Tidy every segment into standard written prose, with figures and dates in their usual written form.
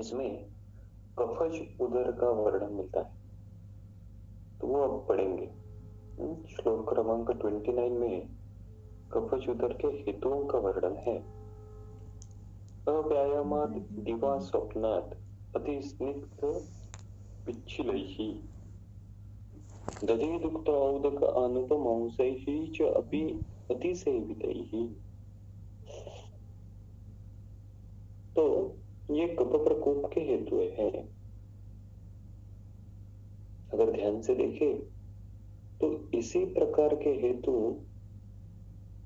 इसमें कफज उदर का वर्णन मिलता है, तो वो अब पढ़ेंगे। श्लोक क्रमांक 29 में कफज उदर के हेतुओं का वर्णन है। अव्यायामात् दिवा स्वप्नात् अति स्निग्ध पिच्छिलैः दधेदुक्तौदक अनुपमंसैः च अपि अतिसेवितैः। तो ये कफ प्रकोप के हेतु हैं। अगर ध्यान से देखें तो इसी प्रकार के हेतु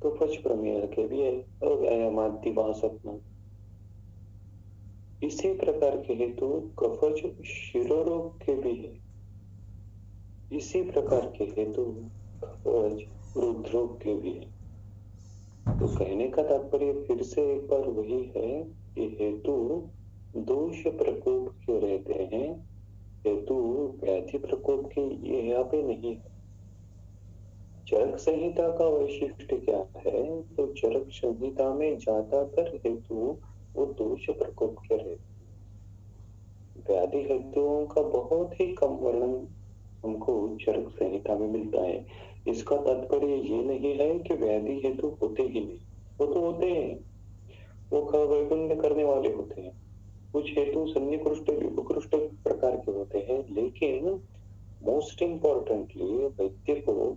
कफज प्रमेय के भी है। अव्यायामात् दिवा स्वप्नात्, इसी प्रकार के हेतु कफज शिरोरोग के भी है। इसी प्रकार के हेतु कफज हृदरोग के भी है। तो कहने का तात्पर्य फिर से एक बार वही है कि हेतु दोष प्रकोप के रहते हैं, हेतु व्याधि प्रकोप के ये यहाँ पे नहीं है। चरक संहिता का वैशिष्ट्य क्या है? तो चरक संहिता में ज्यादातर हेतु वो दोष प्रकोप के रहते हैं। व्याधि हेतुओं का बहुत ही कम वर्णन हमको चरक संहिता में मिलता है। इसका तात्पर्य ये नहीं है कि व्याधि हेतु होते ही नहीं, वो तो होते हैं, वो वैगुण्य करने वाले होते हैं। कुछ हेतु सन्निकृष्ट विकृष्ट प्रकार के होते हैं, लेकिन मोस्ट इम्पोर्टेंटली वैद्य को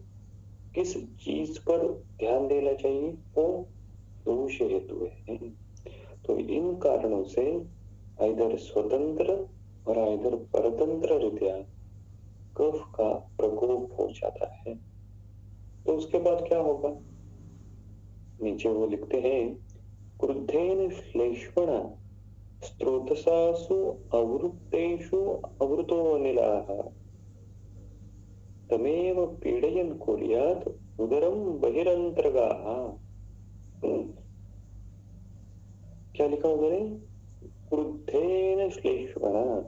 किस चीज पर ध्यान देना चाहिए? वो दोष हेतु है। तो इन कारणों से इधर स्वतंत्र और इधर परतंत्र रीत्या कफ का प्रकोप हो जाता है। तो उसके बाद क्या होगा? नीचे वो लिखते हैं, क्रुद्धेन श्लेष्मण स्त्रोतसासु अवृत्तेषु अवृतो अनिलाः तमेव पीडयन् कुर्यात् उदरं बहिरंतर्गाः। क्या लिखा उधर है? क्रुद्धेन श्लेष्मण,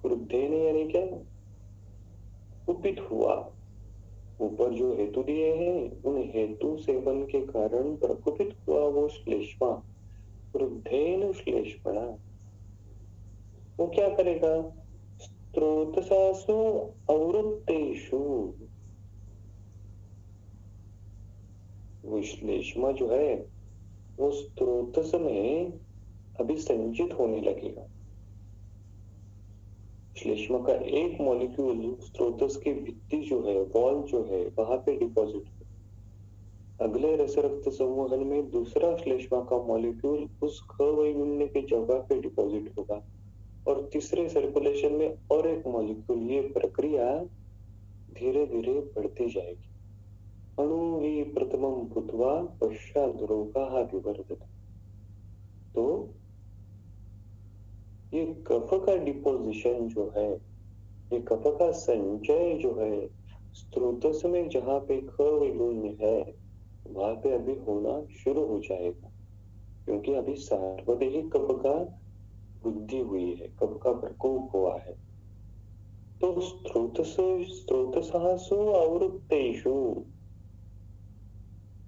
क्रुद्धेन यानी क्या? कुपित हुआ। ऊपर जो हेतु दिए हैं उन हेतु सेवन के कारण प्रकुपित हुआ वो श्लेष्मा, क्रुद्धेन श्लेष्मण। वो क्या करेगा? स्त्रोतसासु अवृत्तेषु, वो श्लेष्मा जो है वो स्त्रोतस में अभिसंचित होने लगेगा। श्लेष्मा का एक मॉलिक्यूल स्त्रोतस की भित्ति जो है, वॉल जो है, वहां पे डिपॉजिट हो। अगले रस रक्त संवहन में दूसरा श्लेष्मा का मॉलिक्यूल उस ख वैगुण्य की जगह पे डिपॉजिट होगा और तीसरे सर्कुलेशन में और एक मॉलिक्यूल। ये प्रक्रिया धीरे धीरे बढ़ती जाएगी। अणु ही प्रथमम भूत्वा पश्चात् रोगाः विवर्धते। तो ये कफ का डिपोजिशन जो है, ये कफ का संचय जो है स्त्रोतस में जहां पे ख वैगुण्य है वहां पे अभी होना शुरू हो जाएगा, क्योंकि अभी सार्वदेहिक कफ का वृद्धि हुई है, कफ का प्रकोप हुआ है। तो स्त्रोतसासु अवृत्तेषु,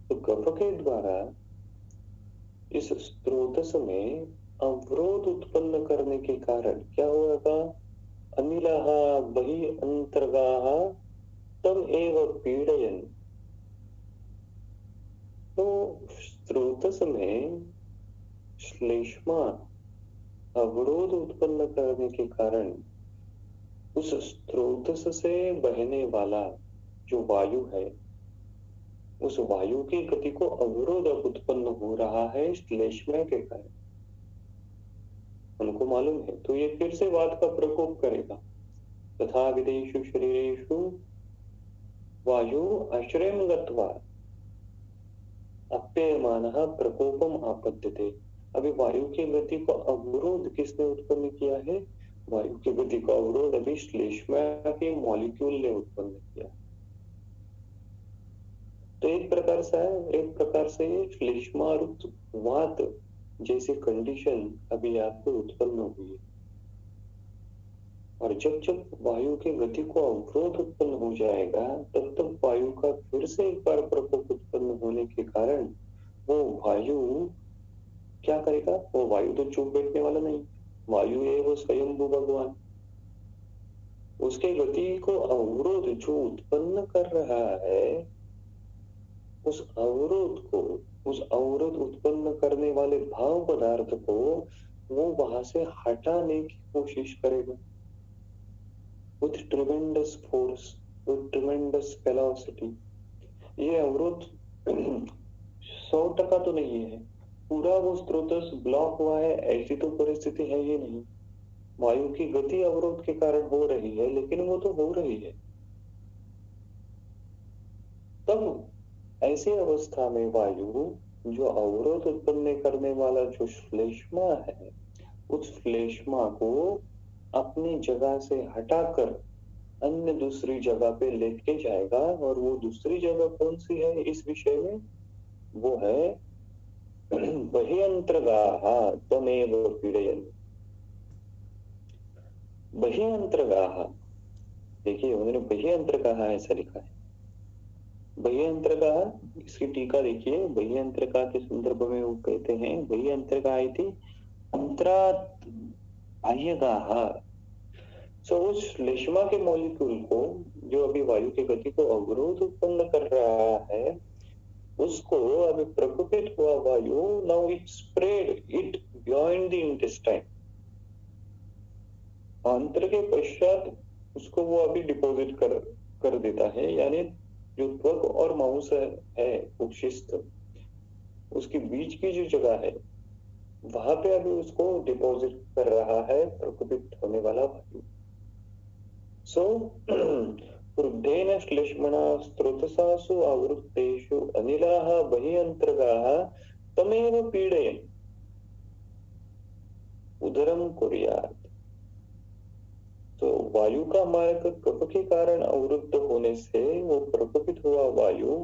तो कफ के द्वारा इस स्त्रोतस में अवरोध उत्पन्न करने के कारण क्या होगा? अनिलाः बहि अंतर्गाः तम एव पीडयन्। तो स्त्रोतस में श्लेष्मा अवरोध उत्पन्न करने के कारण उस स्त्रोतस से बहने वाला जो वायु है, उस वायु की गति को अवरोध उत्पन्न हो रहा है श्लेष्मा के कारण, उनको मालूम है। तो ये फिर से वात का प्रकोप करेगा। तथा विदेशु शरीरेषु वायु आश्रयं गत्वा अप्ययमानः प्रकोपम आपद्यते। अभी वायु की गति को अवरोध किसने उत्पन्न किया है? वायु की गति का अवरोध अभी श्लेष्मा के मॉलिक्यूल ने उत्पन्न किया। तो एक प्रकार से श्लेष्मारूप वात जैसी कंडीशन अभी आपको उत्पन्न हुई है। और जब जब वायु की गति को अवरोध उत्पन्न हो जाएगा तब तब वायु का फिर से एक बार प्रकोप उत्पन्न होने के कारण वो वायु क्या करेगा? वो वायु तो चुप बैठने वाला नहीं, वायु एवं स्वयंभू भगवान। उसके गति को अवरोध जो उत्पन्न कर रहा है, उस अवरोध को, उस अवरोध उत्पन्न करने वाले भाव पदार्थ को वो वहां से हटाने की कोशिश करेगा with tremendous force, with tremendous velocity. ये अवरोध 100% तो नहीं है, पूरा वो स्रोत ब्लॉक हुआ है ऐसी तो परिस्थिति है ही नहीं। वायु की गति अवरोध के कारण हो रही है, लेकिन वो तो हो रही है। तब ऐसी अवस्था में वायु जो अवरोध उत्पन्न करने वाला जो श्लेष्मा है, उस श्लेष्मा को अपनी जगह से हटाकर अन्य दूसरी जगह पे लेके जाएगा। और वो दूसरी जगह कौन सी है इस विषय में? वो है बहियंतर्गाः त्वमेव पीडयन्। बहियंतर्गाः, देखिए उन्होंने बहियंतर्गाः ऐसा लिखा है। बहियंतर्गाः, इसकी टीका देखिए। बहियंतर्गाः के संदर्भ में वो कहते हैं बहियंतर्गाः इति अंतरात् बाह्यगाः। सो उस श्लेष्मा के मॉलिक्यूल को जो अभी वायु की गति को अवरोध उत्पन्न कर रहा है, उसको अभी प्रकोपित हुआ वायु, now it spread it beyond the intestine. आंत्र के पश्चात उसको वो अभी डिपोजिट कर देता है, यानी जो त्वक और मांस है उपशिष्ट, उसके बीच की जो जगह है वहां पे अभी उसको डिपोजिट कर रहा है प्रकोपित होने वाला वायु। सो क्रुद्धेन श्लेष्मणा स्रोतसासु आवृत्तेषु अनिलाः बहियंतर्गाः तमेव पीडयन् उदरम कुर्यात्। तो वायु का मार्ग कफ के कारण अवरुद्ध होने से वो प्रकोपित हुआ वायु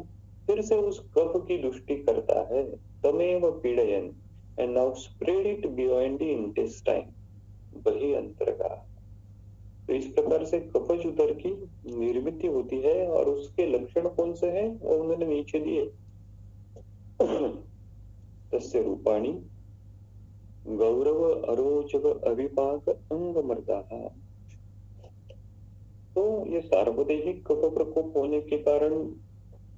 फिर से उस कफ की दुष्टि करता है। तमेव पीडयन् and now spread it beyond the intestine बहियंतर्गाः। तो इस प्रकार से कफज उदर की निर्मित होती है। और उसके लक्षण कौन से हैं वो उन्होंने नीचे दिए। तस्य रूपाणि गौरव अरोचक अविपाक अंगमर्दाः। तो ये सार्वदेहिक कफ प्रकोप होने के कारण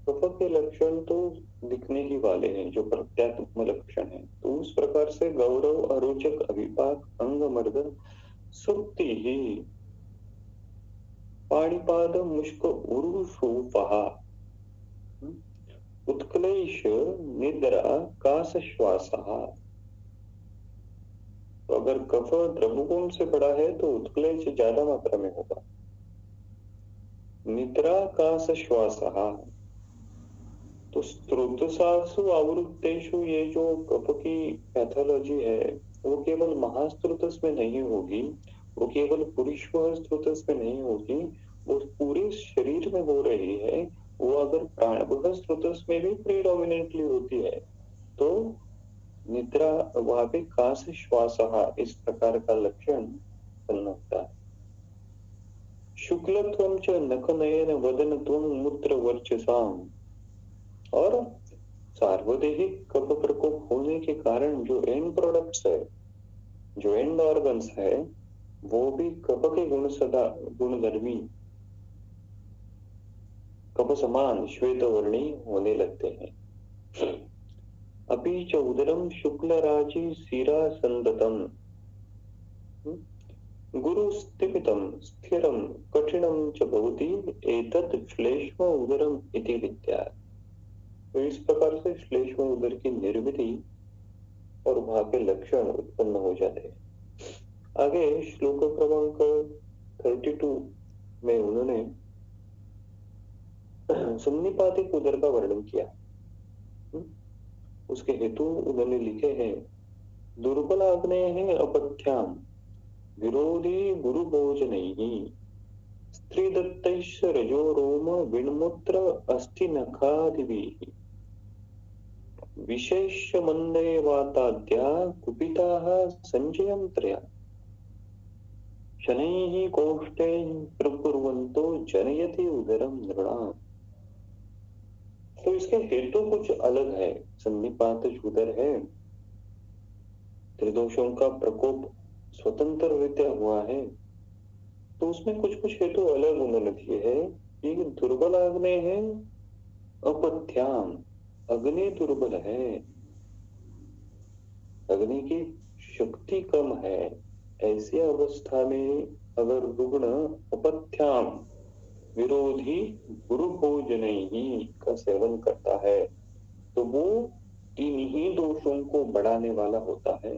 कफ के लक्षण तो दिखने ही वाले हैं, जो प्रत्यात्म लक्षण है। तो उस प्रकार से गौरव अरोचक अविपाक अंगमर्द सुक्ति ही पाणिपाद मुष्क उरुषूपः उत्क्लेश निद्रा कास श्वासः। तो अगर कफ द्रवगुण से बड़ा है तो उत्क्लेश ज्यादा मात्रा में होगा। निद्रा कास श्वासः, तो स्रोतसासु आवृत्तेषु, ये जो कफ की पैथोलॉजी है वो केवल महास्त्रोतस में नहीं होगी, वो केवल पुरुषवह स्त्रोतस में नहीं होगी, वो पूरे शरीर में हो रही है। वो अगर प्राणवह स्त्रोतस में भी प्रीडोमिनेंटली होती है तो निद्रा वहां पे कास श्वासः इस प्रकार का लक्षण उत्पन्न होता है। शुक्लत्वं च नखनयन वदनत्वं मूत्र वर्चसाम। और सार्वदेहिक कफ प्रकोप होने के कारण जो एंड प्रोडक्ट्स है, जो एंड ऑर्गन्स है, वो भी कफ के गुणधर्मी कफ समान श्वेत वर्णी होने लगते हैं। अपि च उदरम शुक्ल राजी शिरा संदतम गुरु स्थिपितम स्थिरम कठिनम च भवति एतत् श्लेष्म उदरम इति विद्यात्। तो इस प्रकार से श्लेष्म उदर की निर्मिति और वहां के लक्षण उत्पन्न हो जाते हैं। आगे श्लोक क्रमांक 32 में उन्होंने सन्निपातिक उदर का वर्णन किया। उसके हेतु उन्होंने लिखे हैं दुर्बलाग्नेः अपथ्याम विरोधी गुरु भोजनैः स्त्रीदत्तैश्च रजो रोम विण्मुत्र अस्थि नखादिभिः विशेष्य मंदे वाताद्या कुपिताः संजयं त्रया शनैः कोष्ठैः प्रकुर्वन्तो जनयति उदरम नृणाम्। तो इसके हेतु कुछ अलग है। सन्निपात उदर है, त्रिदोषों का प्रकोप स्वतंत्र रीत्या हुआ है, तो उसमें कुछ कुछ हेतु अलग उन्होंने दिए है। ये दुर्बल अग्नि है, अपथ्याम, अग्नि दुर्बल है, अग्नि की शक्ति कम है। ऐसी अवस्था में अगर रुग्ण अपथ्याम, विरोधी गुरु भोजन ही का सेवन करता है तो वो इन ही दोषों को बढ़ाने वाला होता है।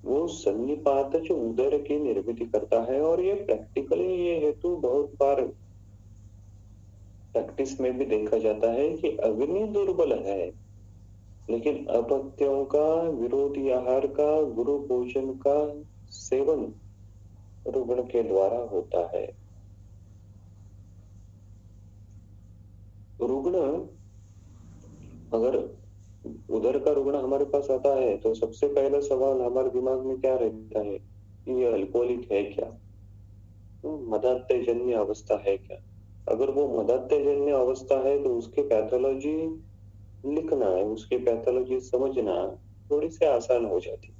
वो सन्निपातज उदर की निर्मिति करता है। और ये प्रैक्टिकली ये हेतु बहुत बार प्रैक्टिस में भी देखा जाता है कि अग्नि दुर्बल है, लेकिन अपत्यों का, विरोधी आहार का, गुरु भोजन का सेवन रुग्ण के द्वारा होता है। रुग्ण, अगर उधर का रुग्ण हमारे पास आता है तो सबसे पहला सवाल हमारे दिमाग में क्या रहता है कि ये अल्कोहलिक है क्या, मदात्यजन्य अवस्था है क्या। अगर वो मदात्यजन्य अवस्था है तो उसके पैथोलॉजी लिखना है, उसकी पैथोलॉजी समझना थोड़ी सी आसान हो जाती।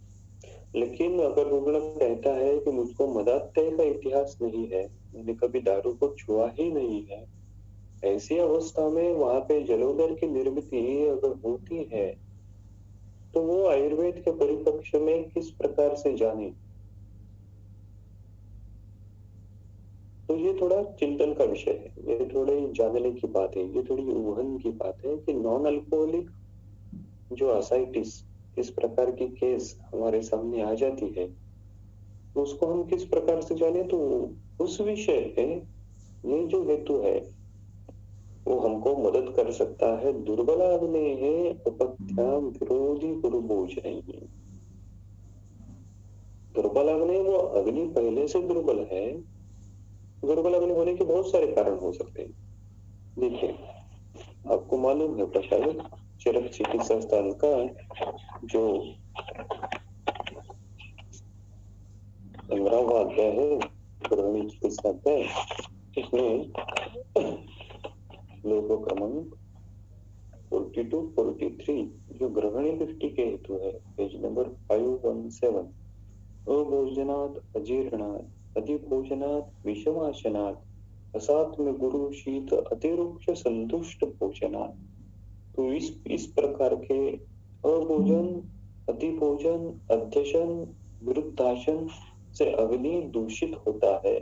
लेकिन अगर रुग्ण कहता है कि मुझको मदात्य का इतिहास नहीं है, मैंने कभी दारू को छुआ ही नहीं है, ऐसी अवस्था में वहां पे जलोदर की निर्मित अगर होती है तो वो आयुर्वेद के परिप्रेक्ष्य में किस प्रकार से जाने। तो ये थोड़ा चिंतन का विषय है, ये थोड़ी जानने की बात है, ये थोड़ी उहन की बात है कि नॉन अल्कोहलिक जो असाइटिस, इस प्रकार की केस हमारे सामने आ जाती है तो उसको हम किस प्रकार से जाने। तो उस विषय पे ये जो हेतु है वो हमको मदद कर सकता है। दुर्बल अग्नि है, अपथ्याम विरोधी गुरु बोझ नहीं है। दुर्बल अग्नि, वो अग्नि पहले से दुर्बल है। दुर्बल अग्नि होने के बहुत सारे कारण हो सकते हैं। देखिए, आपको मालूम है प्रशायद चरक चिकित्सा स्थान का जो 15वां अध्याय है गृहिणी चिकित्सा अध्याय, इसमें लोगों क्रमांक 42-43 जो गृहिणी दृष्टि के हेतु है, पेज नंबर 517, अभोजनात् अजीर्णात् अधिभोजनात् विषमाशनात् असात्म गुरु शीत अतिरुक्ष संतुष्ट भोजनात्। तो इस प्रकार के अभोजन, अतिभोजन, अध्यशन, विरुद्धासन से अग्नि दूषित होता है।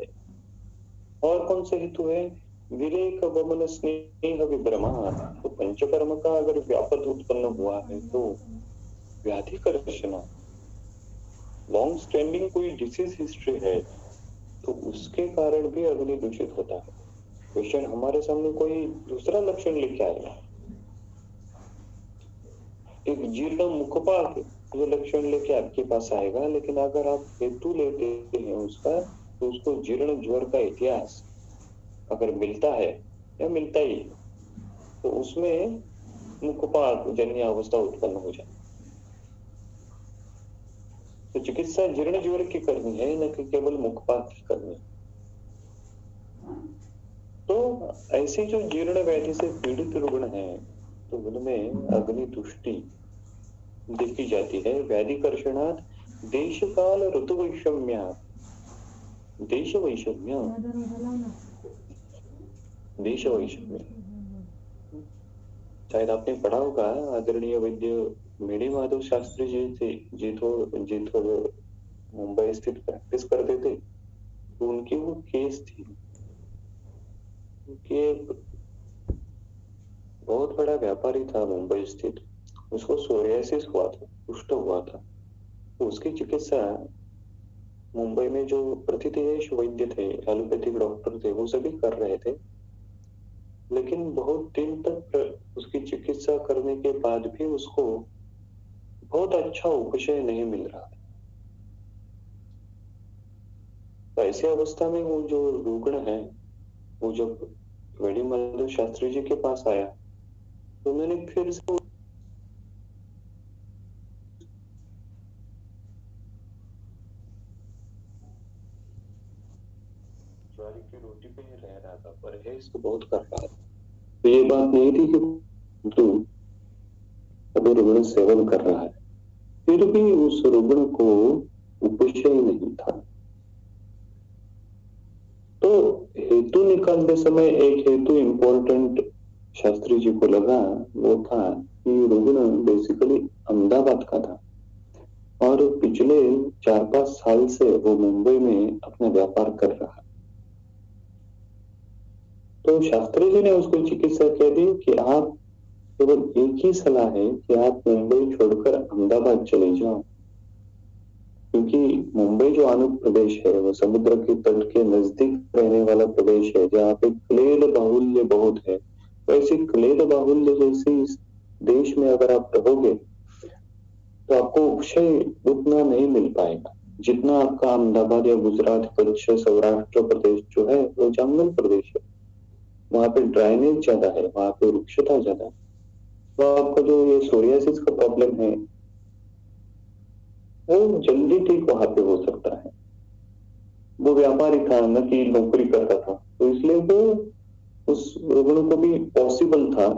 और कौन से हेतु है? विवेक वमन स्नेह विभ्रमा। तो पंचकर्म का अगर व्यापक उत्पन्न हुआ है तो व्याधि कर्षणा, लॉन्ग स्टैंडिंग कोई डिसीज हिस्ट्री है तो उसके कारण भी अग्नि दूषित होता है। पेशेंट हमारे सामने कोई दूसरा लक्षण लेके आएगा, एक जीर्ण मुखपाक जो लक्षण लेके आपके पास आएगा, लेकिन अगर आप हेतु लेते हैं उसका तो उसको जीर्ण ज्वर का इतिहास अगर मिलता है या मिलता ही तो उसमें मुखपाक जन्य अवस्था उत्पन्न हो जाए। तो चिकित्सा जीर्ण ज्वर की करनी है, न कि केवल मुखपाक की करनी है। तो ऐसे जो जीर्ण व्याधि से पीड़ित रुग्ण है तो उनमें अग्नि तुष्टि देखी जाती है। व्याधि कर्षणात् देश काल ऋतु वैषम्यात्, देश वैषम्य, देश वैषम्य शायद आपने पढ़ा होगा। आदरणीय वैद्य मेडी माधव शास्त्री जी थे, जिथोर मुंबई स्थित प्रैक्टिस करते थे, तो उनकी वो केस थी कि एक बहुत बड़ा व्यापारी था मुंबई स्थित, उसको सोरियासिस हुआ था, कुष्ठ हुआ था। तो उसकी चिकित्सा मुंबई में जो प्रतिदेश वैद्य थे, एलोपैथिक डॉक्टर थे, वो सभी कर रहे थे, लेकिन बहुत दिन तक उसकी चिकित्सा करने के बाद भी उसको बहुत अच्छा उपशय नहीं मिल रहा था। तो ऐसी अवस्था में वो जो रुग्ण है, वो जब मेडी माधव शास्त्री जी के पास आया तो मैंने फिर से ज्वारी की रोटी पे रह रहा था, परहेज तो बहुत कर रहा था। तो ये बात नहीं थी कि तू अभी रुग्ण सेवन कर रहा है, फिर भी उस रुग्ण को उपशय नहीं था। तो हेतु निकालते समय एक हेतु इंपॉर्टेंट शास्त्री जी को लगा, वो था कि रुग्ण बेसिकली अहमदाबाद का था और पिछले 4-5 साल से वो मुंबई में अपना व्यापार कर रहा। तो शास्त्री जी ने उसको चिकित्सा कह दी कि आप, केवल एक ही सलाह है कि आप मुंबई छोड़कर अहमदाबाद चले जाओ, क्योंकि मुंबई जो आंध्र प्रदेश है वो समुद्र के तट के नजदीक रहने वाला प्रदेश है, जहाँ पे क्लेद बाहुल्य बहुत है। वैसे क्लेद बाहुल्य जैसे इस देश में अगर आप रहोगे तो आपको उपशय उतना नहीं मिल पाएगा जितना आपका अहमदाबाद या गुजरात, कच्छ, सौराष्ट्र प्रदेश जो है वो जंगल प्रदेश है। वहां पे ड्राइनेज ज्यादा है, वहां पे वृक्षता ज्यादा है। तो आपका जो ये सोरियासिस का प्रॉब्लम है वो जल्दी ठीक वहां पे हो सकता है। वो व्यापारी था, न कि नौकरी करता था, तो इसलिए वो उस रुग्ण को भी पॉसिबल था,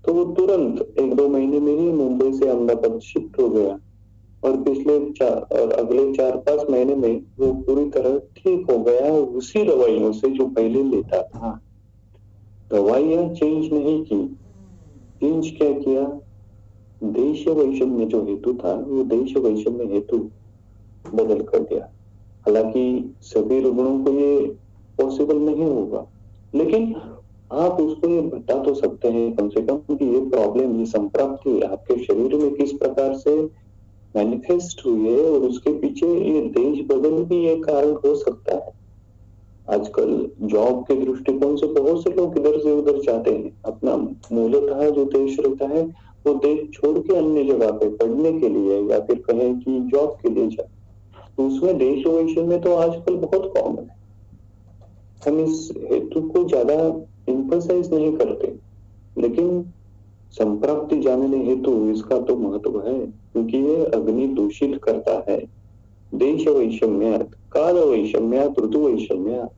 तो वो तुरंत 1-2 महीने में ही मुंबई से अहमदाबाद शिफ्ट हो गया और और अगले 4-5 महीने में वो पूरी तरह ठीक हो गया उसी दवाइयों से जो पहले लेता था। दवाइयां चेंज नहीं की, चेंज क्या किया, देश वैषम्य जो हेतु था वो देश वैषम्य हेतु बदल कर दिया। हालांकि सभी रुग्णों को ये पॉसिबल नहीं होगा, लेकिन आप उसको ये बता तो सकते हैं कम से कम कि ये प्रॉब्लम, ये संप्राप्ति आपके शरीर में किस प्रकार से मैनिफेस्ट हुई है और उसके पीछे ये देश बदल भी एक कारण हो सकता है। आजकल जॉब के दृष्टिकोण से बहुत से लोग इधर से उधर जाते हैं, अपना मूलतः जो देश रहता है वो देश छोड़ के अन्य जगह पे पढ़ने के लिए या फिर कहें कि जॉब के लिए जाते, तो उसमें देश वैषम्य में तो आजकल बहुत कॉमन है। हम इस हेतु को ज्यादा इम्फसाइज नहीं करते, लेकिन संप्राप्ति जानने हेतु इसका तो महत्व है, क्योंकि ये अग्नि दूषित करता है। देश वैषम्यात, काल वैषम्यात, ऋतु वैषम्यात।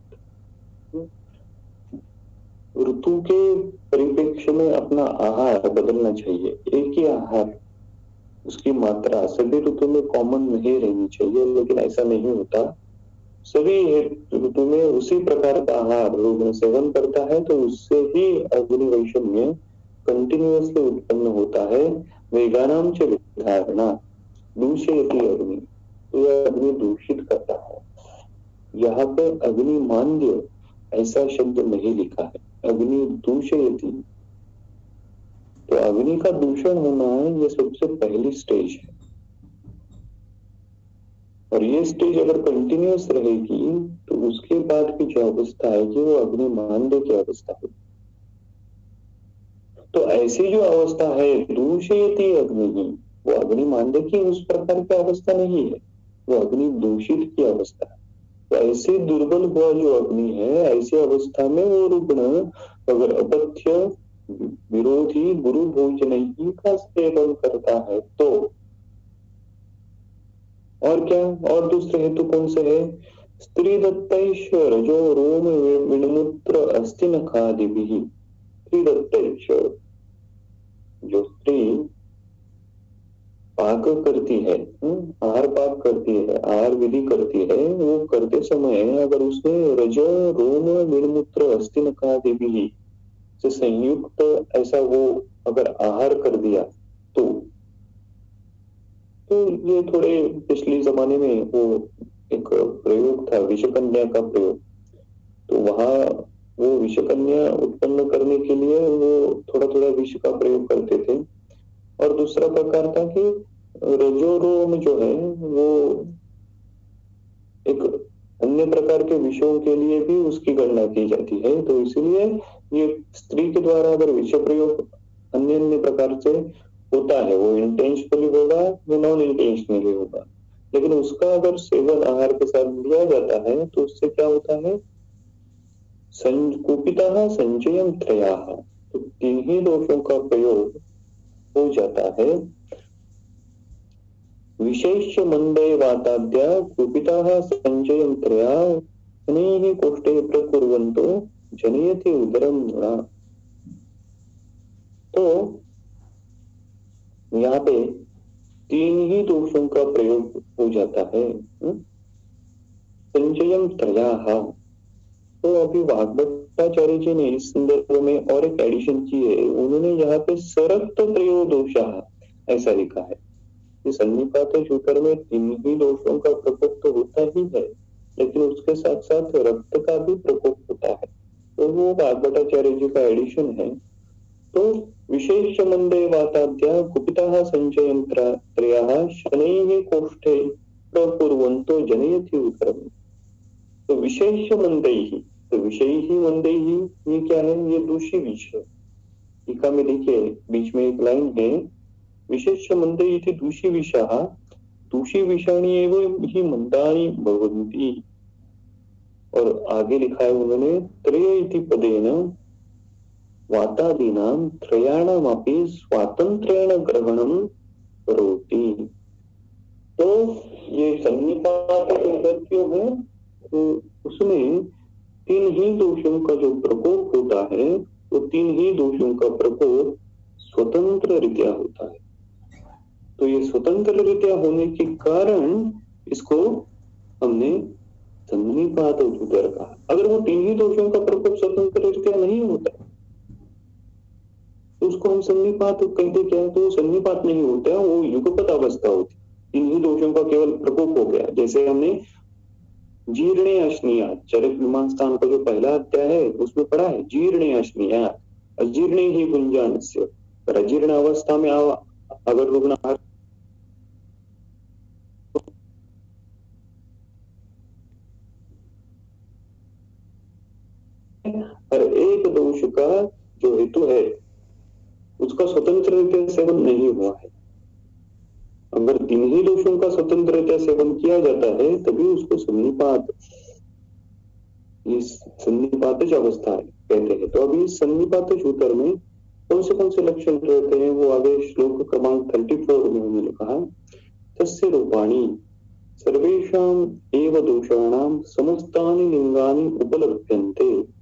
ऋतु के परिप्रेक्ष्य में अपना आहार बदलना चाहिए। एक ही आहार, उसकी मात्रा सभी ऋतु में कॉमन नहीं रहनी चाहिए, लेकिन ऐसा नहीं होता। सभी ऋतु में उसी प्रकार का आहार रोग सेवन करता है तो उससे ही अग्नि वैषम्य कंटिन्यूअसली उत्पन्न होता है। वेगानाम च विधारणा दूषयति अग्नि, तो यह अग्नि दूषित करता है। यहाँ पे अग्नि मांद्य ऐसा शब्द नहीं लिखा है, अग्नि दूषयति। तो अग्नि का दूषण होना है, ये सबसे पहली स्टेज है, और ये स्टेज अगर कंटिन्यूअस रहेगी तो उसके बाद की जो अवस्था है कि वो अग्नि मांद्य की अवस्था होगी। तो ऐसी जो अवस्था है दूषयति अग्नि, वो अग्नि मांद्य की उस प्रकार की अवस्था नहीं है, वो अग्नि दूषित की अवस्था है। तो ऐसे दुर्बल हुआ जो अग्नि है, ऐसी अवस्था में वो रुग्ण अगर अपथ्य विरोधी गुरु भोजन का सेवन करता है तो, और क्या, और दूसरे हेतु कौन से है, स्त्री दत्तैश्वर जो रोम विणमूत्र अस्थि नखादि, स्त्री दत्तैश्वर जो स्त्री पाक करती है, आहार पाक करती है, आहार विधि करती है, वो करते समय अगर उसने रज रोम विणमूत्र अस्थि नखादि से संयुक्त ऐसा वो अगर आहार कर दिया तो ये थोड़े पिछले जमाने में वो एक प्रयोग था विषकन्या का प्रयोग, तो वहां वो विषकन्या उत्पन्न करने के लिए वो थोड़ा थोड़ा विष का प्रयोग करते थे। और दूसरा प्रकार था कि रजोरोम जो है वो एक अन्य प्रकार के विषयों के लिए भी उसकी गणना की जाती है, तो इसीलिए ये स्त्री के द्वारा अगर विष प्रयोग अन्य अन्य प्रकार से होता है, वो इंटेंशनली होगा वो नॉन इंटेंशनली होगा, लेकिन उसका अगर सेवन आहार के साथ लिया जाता है तो उससे क्या होता है, कुपिता संचयम त्रया, तो 3 ही दोषों का प्रयोग हो जाता है। विशेष मंदे वाताद्या कुपिताः संचयं त्रया शनैः कोष्ठे प्रकुर्वन्तो जनयति उदरम नृणा। तो यहाँ पे तीन ही दोषों का प्रयोग हो जाता है। संचयम त्रयाः। तो अभी वाग्भट्टाचार्य जी ने इस संदर्भ में और एक एडिशन की है। उन्होंने यहाँ पे सरक्त त्रयो दोषाः ऐसा लिखा है कि सन्निपात शूकर में तीन ही दोषों का प्रकोप तो होता ही है, लेकिन उसके साथ साथ रक्त का भी प्रकोप होता है। तो वो वाग्भट्टाचार्य जी का एडिशन है। तो विशेष मंदे वाताद्या कुपिताः संचयं त्रयाः शनैः कोष्ठे प्रकुर्वन्तो जनयति उदरम्। तो विशेष मंदई, तो विषय ही मंदई, ये क्या है? ये दूषी विष है। टीका में देखिए बीच में एक लाइन है, विशेष मंदई इति दूषी विषः दूषी विषाणी एवं ही मंदानि भवन्ति। और आगे लिखा है उन्होंने, त्रय इति पदेन वातादीनां त्रयाणामपि स्वातंत्र्येण ग्रहणं करोति। तो ये सन्निपात क्यों है? तो उसमें तीन ही दोषों का जो प्रकोप होता है, वो तीन ही दोषों का प्रकोप स्वतंत्र रीत्या होता है। तो ये स्वतंत्र रीत्या होने के कारण इसको हमने सन्निपात उदर कहा। अगर वो तीन ही दोषों का प्रकोप स्वतंत्र रीत्या नहीं होता तो उसको हम सन्निपात कहते क्या है? तो सन्निपात नहीं होता है, वो युगपत अवस्था होती। तीन ही दोषों का केवल प्रकोप हो गया। जैसे हमने जीर्णे अश्नियात, चरक विमान स्थान का जो पहला अध्याय है उसमें पढ़ा है, जीर्णे अश्नियात अजीर्णे ही गुंजानस्य। पर अजीर्ण अवस्था में अगर रुग्ण हर एक दोष का जो हेतु है उसका स्वतंत्र रीत्या सेवन नहीं हुआ है। अगर तीन ही दोषों का स्वतंत्र रीत्या सेवन किया जाता है तभी उसको सन्निपात, इस सन्निपातज अवस्था कहते हैं। तो अभी सन्निपात सूत्र में कौन से लक्षण रहते हैं वो आगे श्लोक क्रमांक 34 में उन्होंने कहा, तस्य रूपाणि सर्वेषाम एव दोषाणाम समस्तानि लिंगानि उपलभ्यन्ते।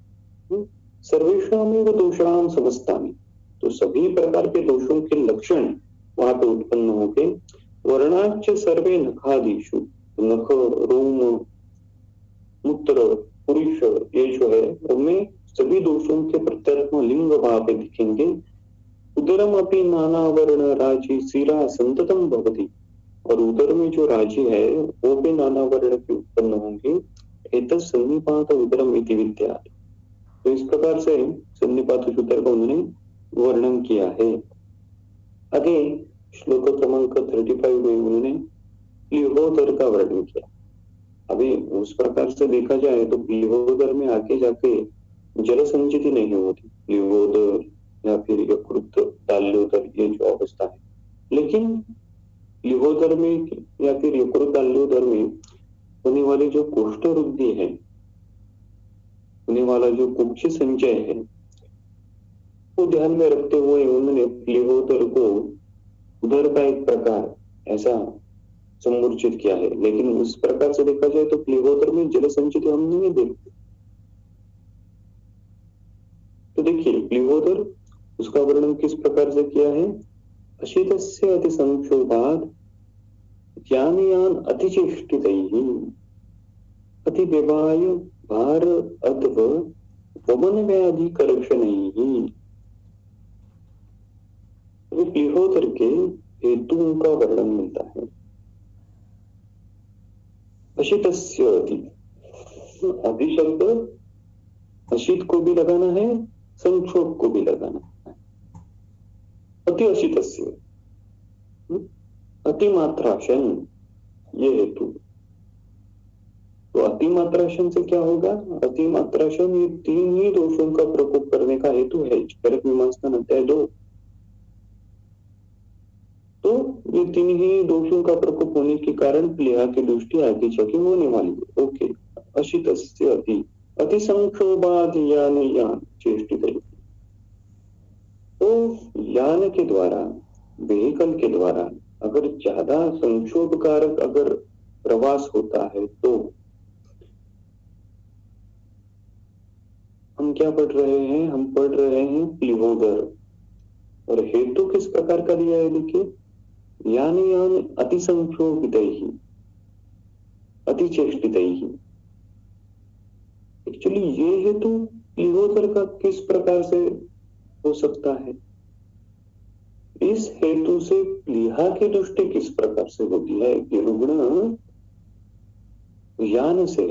सर्वेषाम एव दोषाणाम समस्तानि, तो सभी प्रकार के दोषों के लक्षण वहां पे उत्पन्न होंगे। वर्णाच सर्वे नखादिषु, नख, रोम, मूत्र, पुरुष, ये जो है उनमें सभी दोषों के प्रत्यात्म लिंग वहां पे दिखेंगे। उदरम अपनी नाना वर्ण राजी सिरा संततम भवति, और उदर में जो राजी है वो भी नाना वर्ण की उत्पन्न होंगे। एतत् सन्निपात उदरम इति विद्या। तो इस प्रकार से सन्निपात सूत्र का उन्होंने वर्णन किया है। आगे श्लोक क्रमांक 35 में उन्होंने प्लीहोदर का वर्णन किया। अभी उस प्रकार से देखा जाए तो प्लीहोदर में आके जाके जल संचिति नहीं होती, प्लीहोदर या फिर यकृत दाल्योदर ये जो अवस्था है। लेकिन प्लीहोदर में या फिर यकृत दाल्योदर में होने वाली जो कोष्ठ वृद्धि है, होने वाला जो कुक्षि संचय है, वो ध्यान में रखते हुए उन्होंने प्लीहोदर को उदर का एक प्रकार ऐसा सम्मूर्छित किया है। लेकिन उस प्रकार से देखा जाए तो प्लीहोदर में जल संचित हम नहीं देखते। तो देखिए प्लीहोदर, उसका वर्णन किस प्रकार से किया है, अशितस्य अति संक्षोभात ज्ञानयान अतिचेष्टितैः अति व्यवाय भार अध्व वमन व्याधि कर्षणैः। प्लीहोदर के हेतुओं का वर्णन मिलता है। अशितस्य अति, अति शब्द अशित को भी लगाना है, संक्षोभ को भी लगाना है। अति अशितस्य, अतिमात्राशन, ये हेतु। तो अतिमात्राशन से क्या होगा? अतिमात्राशन ये तीन ही दोषों का प्रकोप करने का हेतु है, चरक मीमांसा अध्याय 2। तो ये तीन ही दोषों का प्रकोप होने के कारण प्लीहा की दृष्टि आगे जाके होने वाली है। ओके, अशितस्य अति, अति संक्षोभाद यान यान चेष्टित। तो यान के द्वारा, व्हीकल के द्वारा अगर ज्यादा संक्षोभकारक अगर प्रवास होता है तो हम क्या पढ़ रहे हैं? हम पढ़ रहे हैं प्लीहोदर। और हेतु किस प्रकार का दिया है देखिए, यान यान अतिसंक्षोभितैः अतिचेष्टितैः। एक्चुअली ये हेतु लिहोदर का किस प्रकार से हो सकता है, इस हेतु से प्लीहा की दृष्टि किस प्रकार से होती है कि रुग्ण यान से,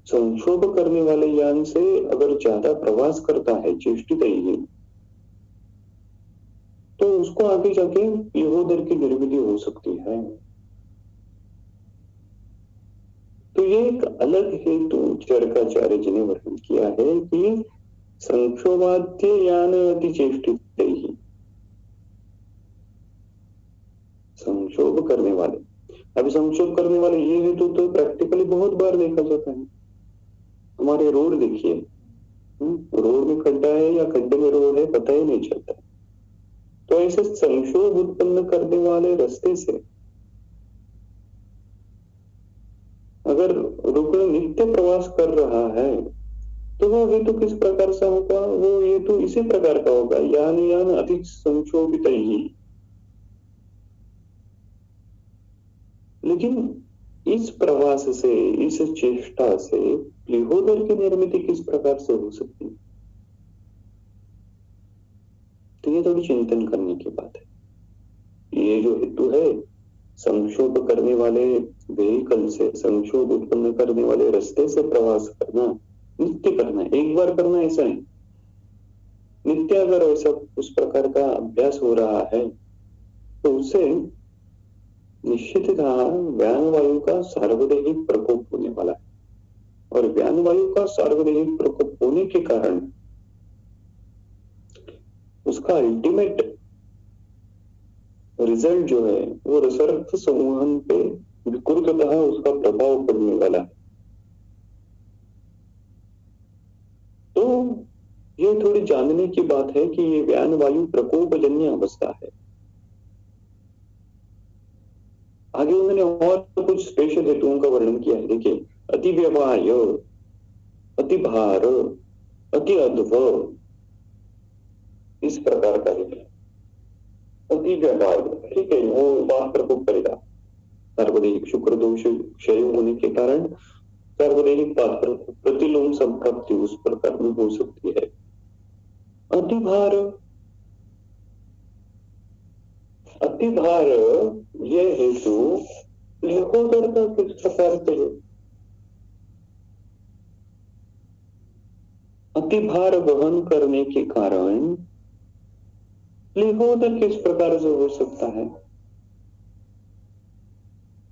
संक्षोभ करने वाले यान से अगर ज्यादा प्रवास करता है, चेष्टित ही, तो उसको आगे जाके लिहोदर की निर्मिति हो सकती है। तो ये एक अलग हेतु चरकाचार्य जी ने वर्णन किया है कि संक्षोभाद्य यान अतिचेष्टित ही, संक्षोभ करने वाले। अभी संक्षोभ करने वाले ये हेतु तो प्रैक्टिकली बहुत बार देखा जाता है। हमारे रोड देखिए, रोड में खड्डा है या खड्डे में रोड है पता ही नहीं चलता। तो ऐसे संक्षोभ उत्पन्न करने वाले रास्ते से अगर रुग्ण नित्य प्रवास कर रहा है तो वो हेतु किस प्रकार से होगा, वो हेतु इसी प्रकार का होगा, यान यान अधिक संक्षोभित ही। लेकिन इस प्रवास से, इस चेष्टा से लिहोदर की निर्मिति किस प्रकार से हो सकती है, तो ये थोड़ी चिंतन करने की बात है। ये जो हेतु है, संक्षोभ करने वाले व्हीकल से, संक्षोभ उत्पन्न करने वाले रास्ते से प्रवास करना, नित्य करना, एक बार करना ऐसा नहीं, नित्य अगर ऐसा उस प्रकार का अभ्यास हो रहा है तो उससे निश्चिततः व्यान वायु का सार्वदेहिक प्रकोप होने वाला है। और व्यान वायु का सार्वदेहिक प्रकोप होने के कारण उसका अल्टीमेट रिजल्ट जो है वो रसरक्त संवहन पे विकृततः उसका प्रभाव पड़ने वाला है। तो ये थोड़ी जानने की बात है कि ये व्यान वायु प्रकोपजन्य अवस्था है। आगे उन्होंने और कुछ स्पेशल हेतुओं का वर्णन किया है। देखिए, अति व्यवाय, अति भार, अति अध्व, इस प्रकार का हेतु। अति व्यवाय, ठीक है, वो बात प्रकोप करेगा, सार्वदेहिक शुक्र दोष क्षय होने के कारण सार्वदेहिक बात प्रतिलोम संप्राप्ति उस प्रकार में हो सकती है। अति भार, अति भार ये हेतु लिहोदर का किस प्रकार से है, अति भार वहन करने के कारण लिहोदर किस प्रकार से हो सकता है,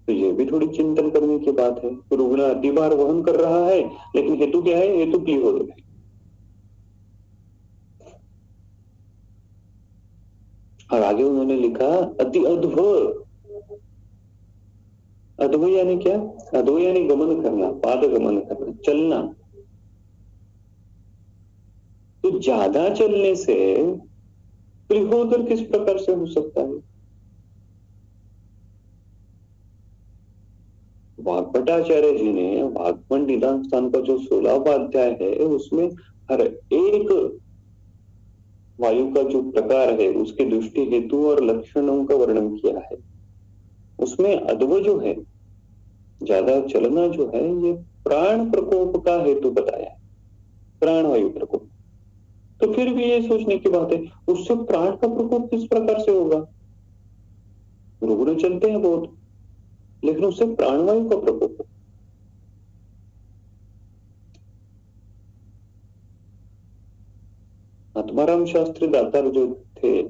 तो ये भी थोड़ी चिंतन करने की बात है। रुग्ण अति भार वहन कर रहा है, लेकिन हेतु क्या है, हेतु लिहोदर है। और आगे उन्होंने लिखा अति अध्व, अध्व यानी क्या, अध्व यानी गमन करना, पाद गमन करना, चलना। तो ज्यादा चलने से लिहोदर किस प्रकार से हो सकता है। वाग्भटाचार्य जी ने वाग्भट निदान स्थान का जो 16वां अध्याय है उसमें हर एक वायु का जो प्रकार है उसके दृष्टि हेतु और लक्षणों का वर्णन किया है। उसमें अध्व जो है, ज्यादा चलना जो है, ये प्राण प्रकोप का हेतु बताया है, प्राण वायु प्रकोप। तो फिर भी ये सोचने की बात है, उससे प्राण का प्रकोप किस प्रकार से होगा। रुग्ण चलते हैं बहुत, लेकिन उससे प्राणवायु का प्रकोप। आत्माराम शास्त्री दातार जो थे,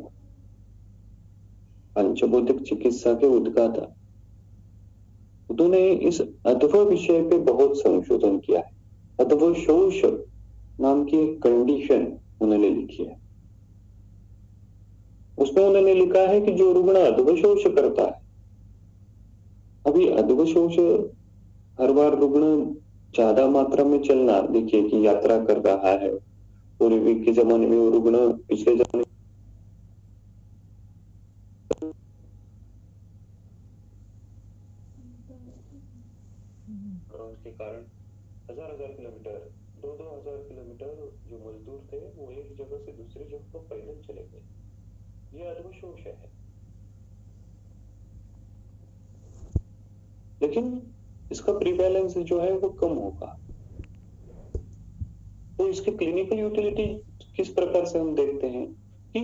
पंचबौद्धिक चिकित्सा के उद्गाता, उन्होंने इस अध्व विषय पे बहुत संशोधन किया है। अध्व शोष नाम की एक कंडीशन उन्होंने लिखी है। उसमें उन्होंने लिखा है कि जो रुग्ण अध्वशोष करता है, अभी अध्वशोष हर बार रुग्ण ज्यादा मात्रा में चलना, देखिए कि यात्रा कर रहा है, पूर्वी के जमाने में वो रुग्ण पिछले जमाने के कारण हजार हजार किलोमीटर, दो दो हजार किलोमीटर जो मजदूर थे वो एक जगह से दूसरी जगह को पैदल चले गए। ये अध्वशोष है। लेकिन इसका प्रीवैलेंस जो है वो कम होगा। तो इसकी क्लिनिकल यूटिलिटी किस प्रकार से हम देखते हैं कि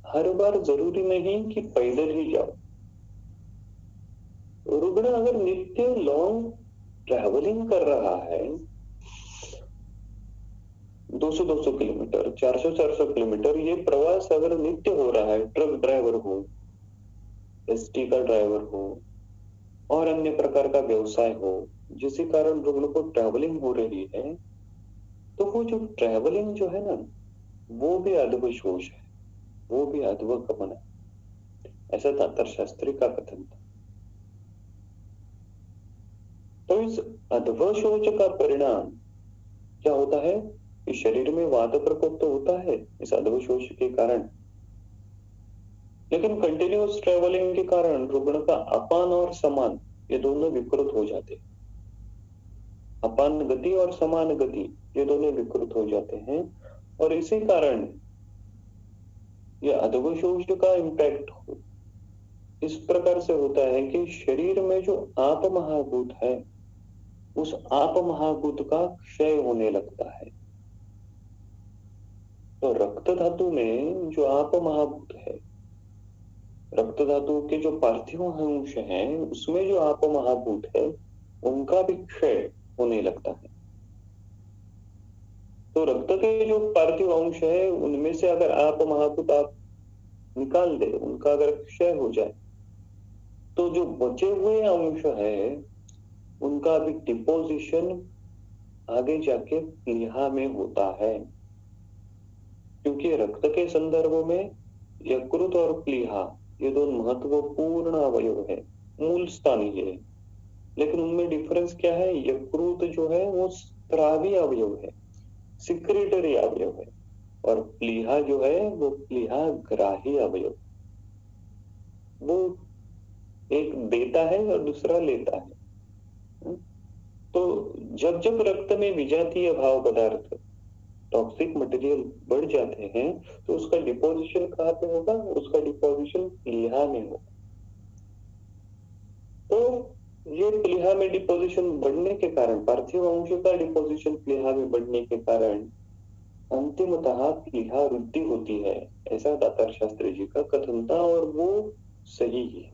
हर बार जरूरी नहीं कि पैदल ही जाओ। रुग्ण अगर नित्य लॉन्ग ट्रैवलिंग कर रहा है 200-200 किलोमीटर, 400-400 किलोमीटर, ये प्रवास अगर नित्य हो रहा है, ट्रक ड्राइवर हो, एसटी का ड्राइवर हो और अन्य प्रकार का व्यवसाय हो, जिसके कारण रुग्ण को ट्रैवलिंग हो रही है, तो वो जो ट्रैवलिंग जो है ना, वो भी अधव शोष है, वो भी अधव गमन है, ऐसा तातर शास्त्री का कथन था। तो इस अधव शोच का परिणाम क्या होता है कि शरीर में वात प्रकोप तो होता है इस अधव शोच के कारण, लेकिन कंटिन्यूअस ट्रैवलिंग के कारण रुग्ण का अपान और समान ये दोनों विकृत हो जाते हैं। अपान गति और समान गति ये दोनों विकृत हो जाते हैं और इसी कारण ये अधव शोष का इम्पैक्ट इस प्रकार से होता है कि शरीर में जो आप महाभूत है उस आप महाभूत का क्षय होने लगता है। तो रक्त धातु में जो आप महाभूत है, रक्त धातु के जो पार्थिव अंश हैं उसमें जो आप महाभूत है उनका भी क्षय होने लगता है। तो रक्त के जो पार्थिव अंश है उनमें से अगर आप महाभूत आप निकाल दे, उनका अगर क्षय हो जाए, तो जो बचे हुए अंश है उनका भी डिपोजिशन आगे जाके प्लीहा में होता है, क्योंकि रक्त के संदर्भ में यकृत और प्लीहा ये दो महत्वपूर्ण अवयव है, मूल स्थानीय है। लेकिन उनमें डिफरेंस क्या है? यकृत जो है वो स्त्रावी अवयव है, सिक्रेटरी अवयव है, और प्लीहा जो है वो प्लीहा ग्राही अवयव, वो एक देता है और दूसरा लेता है। तो जब जब रक्त में विजातीय भाव पदार्थ टॉक्सिक मटेरियल बढ़ जाते हैं तो उसका डिपोजिशन कहाँ पे होगा? उसका डिपोजिशन प्लीहा में होगा। तो ये प्लीहा में डिपोजिशन बढ़ने के कारण, पार्थिव अंश का डिपोजिशन प्लीहा में बढ़ने के कारण अंतिमतः प्लीहा वृद्धि होती है, ऐसा दातार शास्त्री जी का कथन था और वो सही है,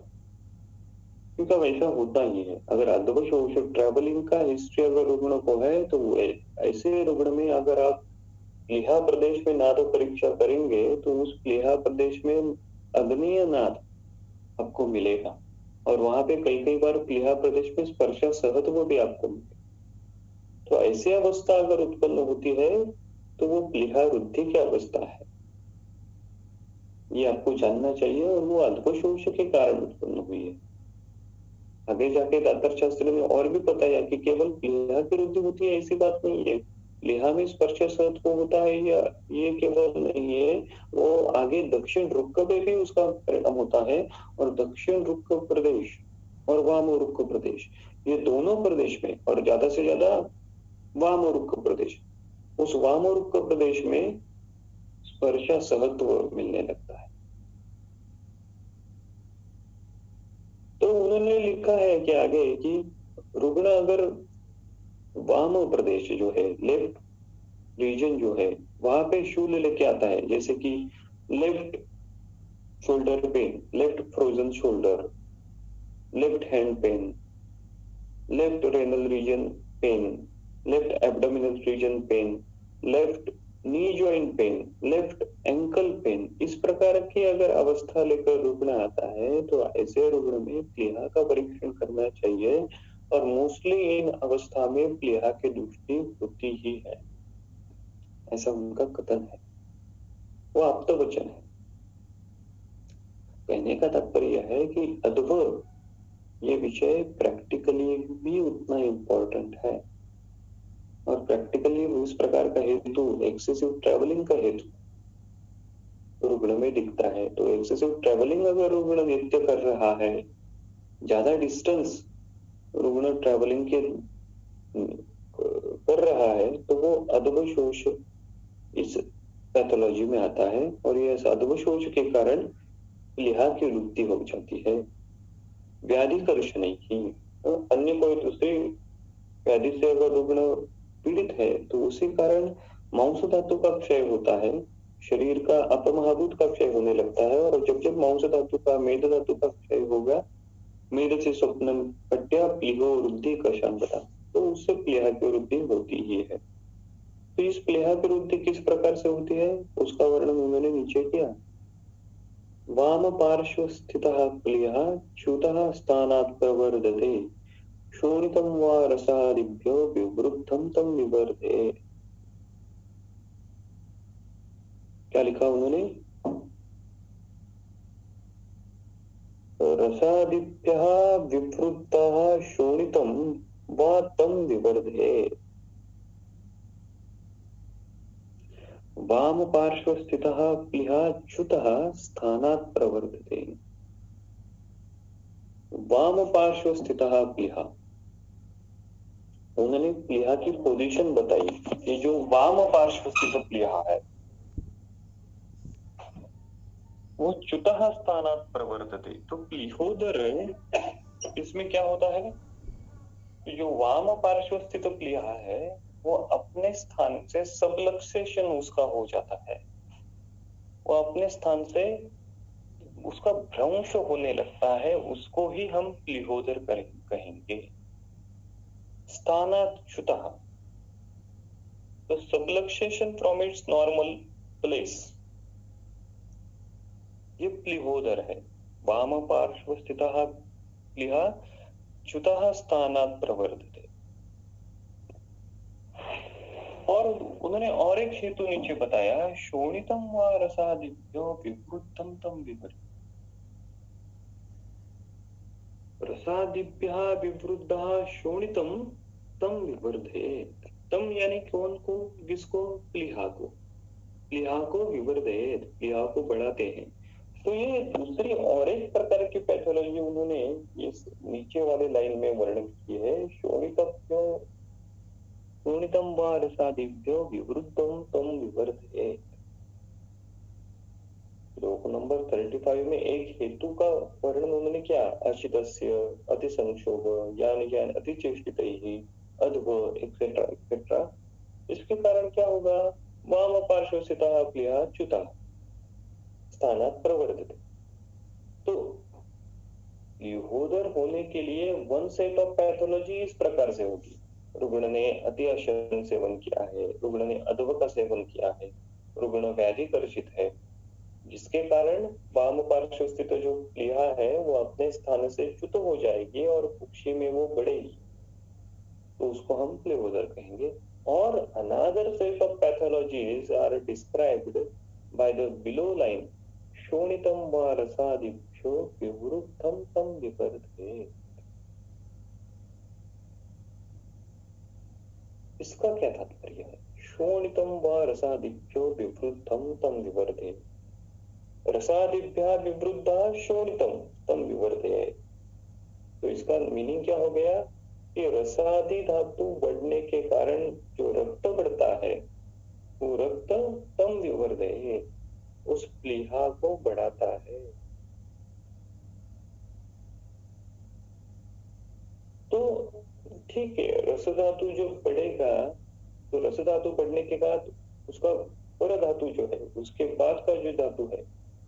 क्योंकि वैसा होता ही है। अगर अधव शोष ट्रैवलिंग का हिस्ट्री अगर रुग्ण को है तो ऐसे रुग्ण में अगर आप प्लीहा प्रदेश में नाद परीक्षा करेंगे तो उस प्लीहा प्रदेश में अग्नीय नाद आपको मिलेगा और वहां पे कई कई बार प्लीहा प्रदेश में स्पर्श सहत्व भी आपको मिलेगा। तो ऐसी अवस्था अगर उत्पन्न होती है तो वो प्लीहा वृद्धि की अवस्था है, ये आपको जानना चाहिए, और वो अधव शोष के कारण उत्पन्न हुई है। आगे जाके दातर शास्त्र में और भी बताया कि केवल प्लीहा की वृद्धि होती है ऐसी बात नहीं है, प्लीहा में स्पर्श सहत्व होता है या ये केवल नहीं है, वो आगे दक्षिण रुक्क पे भी उसका परिणाम होता है, और दक्षिण रुक्क प्रदेश और वाम रुक्क प्रदेश ये दोनों प्रदेश में, और ज्यादा से ज्यादा वाम रुक्क प्रदेश, उस वाम रुक्क प्रदेश में स्पर्श सहत्व मिलने लगता है। तो उन्होंने लिखा है कि आगे कि रुग्ण अगर वाम प्रदेश जो है, लेफ्ट रीजन जो है, वहां पे शूल लेके आता है, जैसे कि left shoulder pain, left frozen shoulder, left hand pain, left renal region pain, left abdominal region pain, left knee joint pain, left ankle pain, इस प्रकार की अगर अवस्था लेकर रुग्ण आता है तो ऐसे रुग्ण में प्लीहा का परीक्षण करना चाहिए, और मोस्टली इन अवस्था में प्लीहा की दृष्टि होती ही है, ऐसा उनका कथन है, वो आप्त वचन है। कहने का तात्पर्य है कि अधव ये विषय प्रैक्टिकली भी उतना इम्पोर्टेंट है, और प्रैक्टिकली उस प्रकार का हेतु एक्सेसिव ट्रैवलिंग का हेतु रुग्ण में दिखता है। तो एक्सेसिव ट्रैवलिंग अगर रुग्ण नित्य कर रहा है, ज्यादा डिस्टेंस रुग्ण ट्रैवलिंग के कर रहा है, तो वो अधव शोष इस पैथोलॉजी में आता है, और ये अधव शोष के कारण प्लीहा की वृद्धि हो जाती है, व्याधिकर्ष नहीं की। अन्य कोई दूसरी व्याधि से अगर रुग्ण पीड़ित है तो उसी कारण मांस धातु का क्षय होता है, शरीर का अपमहाभूत का क्षय होने लगता है। और जब जब मांस धातु का, मेद धातु का क्षय होगा, मेद से स्वप्न पट्या प्लीहो वृद्धि कशाम बता, तो उससे प्लीहा की वृद्धि होती ही है। तो इस प्लीहा की वृद्धि किस प्रकार से होती है उसका वर्णन मैंने नीचे किया। वाम पार्श्व स्थितः प्लीहा च्युतः स्थानात् प्रवर्धते, शोणितं वा रसादिभ्यो विवृद्धं तं विवर्धे। क्या लिखा उन्होंने? रसादिभ्यः विवृद्धः शोणितं वा तं विवर्धे। वाम पार्श्व स्थितः प्लीहा च्युतः स्थानात् प्रवर्धते। वाम पार्श्व स्थितः प्लीहा, उन्होंने प्लीहा की पोजीशन बताई कि जो वाम पार्श्व स्थित प्लीहा है वो च्युतः स्थानात् प्रवर्तते। तो प्लीहोदर इसमें क्या होता है, जो वाम पार्श्व स्थित प्लीहा है वो अपने स्थान से सबलक्सेशन उसका हो जाता है, वो अपने स्थान से उसका भ्रंश होने लगता है, उसको ही हम प्लीहोदर कहेंगे। स्थानात् च्युतः, तो subluxation from its normal place, ये प्लीहोदर है। वाम पार्श्व स्थितः प्लीहा च्युतः स्थानात् प्रवर्धते। और उन्होंने और एक हेतु नीचे बताया, शोणितम व रसादिभ्यो विवृद्धम तम विवर्धते। रसादिभ्यः विवृद्धः शोणितम तम विवर्धेत। तम यानी कौन को, किसको? प्लीहा को। प्लीहा को विवर्धेत, प्लीहा को बढ़ाते हैं। तो ये दूसरी और एक प्रकार की पैथोलॉजी उन्होंने इस नीचे वाले लाइन में वर्णन की है। शोणितम व रसादिभ्यो विवृद्धम तम विवर्धेत। श्लोक नंबर 35 में एक हेतु का वर्णन उन्होंने किया, अशितस्य अति संक्षोभ ज्ञान ज्ञान अतिचेष्टितैहि अध्व एक्सेट्रा एक्सेट्रा। इसके कारण क्या होगा? वाम पार्श्व स्थितः प्लीहा च्युतः स्थानात् प्रवर्धते। तो प्लीहोदर होने के लिए वन सेट ऑफ पैथोलॉजी इस प्रकार से होगी। रुग्ण ने अति अशन सेवन किया है, रुग्ण ने अध्व का सेवन किया है, रुग्ण व्याधि कर्षित है, जिसके कारण वाम पार्श्व स्थित जो प्लीहा है वो अपने स्थान से च्युत हो जाएगी और कुक्षी में वो बढ़ेगी, तो उसको हम प्लीहोदर कहेंगे। और another set of pathologies are described by the below line, शोणितम व रसादिभ्यो विवृद्धम तम विवर्धे। इसका क्या तात्पर्य है? शोणितम व रसादिभ्यो विवृद्धम तम विवर्धे, रसादिभ्या विवृद्धा शोणितम तम विवर्धे। तो इसका मीनिंग क्या हो गया कि रसादि धातु बढ़ने के कारण जो रक्त बढ़ता है वो रक्त तम विवर्धे, उस प्लीहा को बढ़ाता है। तो ठीक है, रस धातु जो बढ़ेगा, तो रस धातु बढ़ने के बाद उसका पर धातु जो है उसके बाद का जो धातु है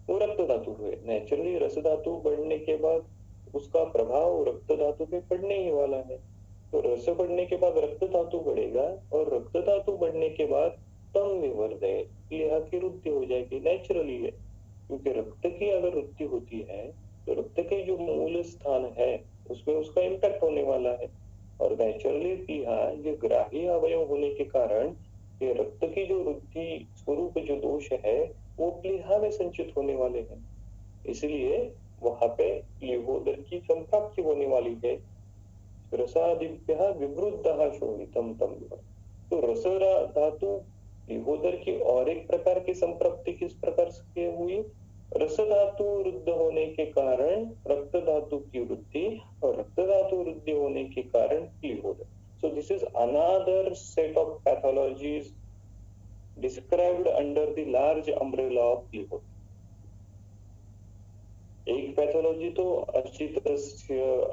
वो रक्त धातु है। नेचुरली रस धातु बढ़ने के बाद उसका प्रभाव रक्त धातु पे पड़ने ही वाला है। तो रस बढ़ने के बाद रक्त धातु बढ़ेगा और रक्त धातु बढ़ने के बाद तम विवर्धे, प्लीहा की वृद्धि हो जाएगी। नेचुरली है, क्योंकि रक्त की अगर वृद्धि होती है तो रक्त के जो मूल स्थान है उसमें उसका इम्पैक्ट होने वाला है। और नेचुरली प्लीहा ये ग्राही अवयव होने के कारण ये रक्त की जो वृद्धि स्वरूप जो दोष है वो प्लीहा में संचित होने वाले हैं, इसलिए वहां पे प्लीहोदर की संप्राप्ति होने वाली है। रसादिभ्यः विवृद्धः शोणितम तम विवर्धते। तो रस धातु प्लीहोदर की और एक प्रकार की संप्राप्ति किस प्रकार से हुई? रस धातु वृद्ध होने के कारण रक्त धातु की वृद्धि और रक्त धातु वृद्धि होने के कारण प्लीहोदर। So this is another set of pathologies described under the large umbrella of प्लीहोदर। एक पैथोलॉजी तो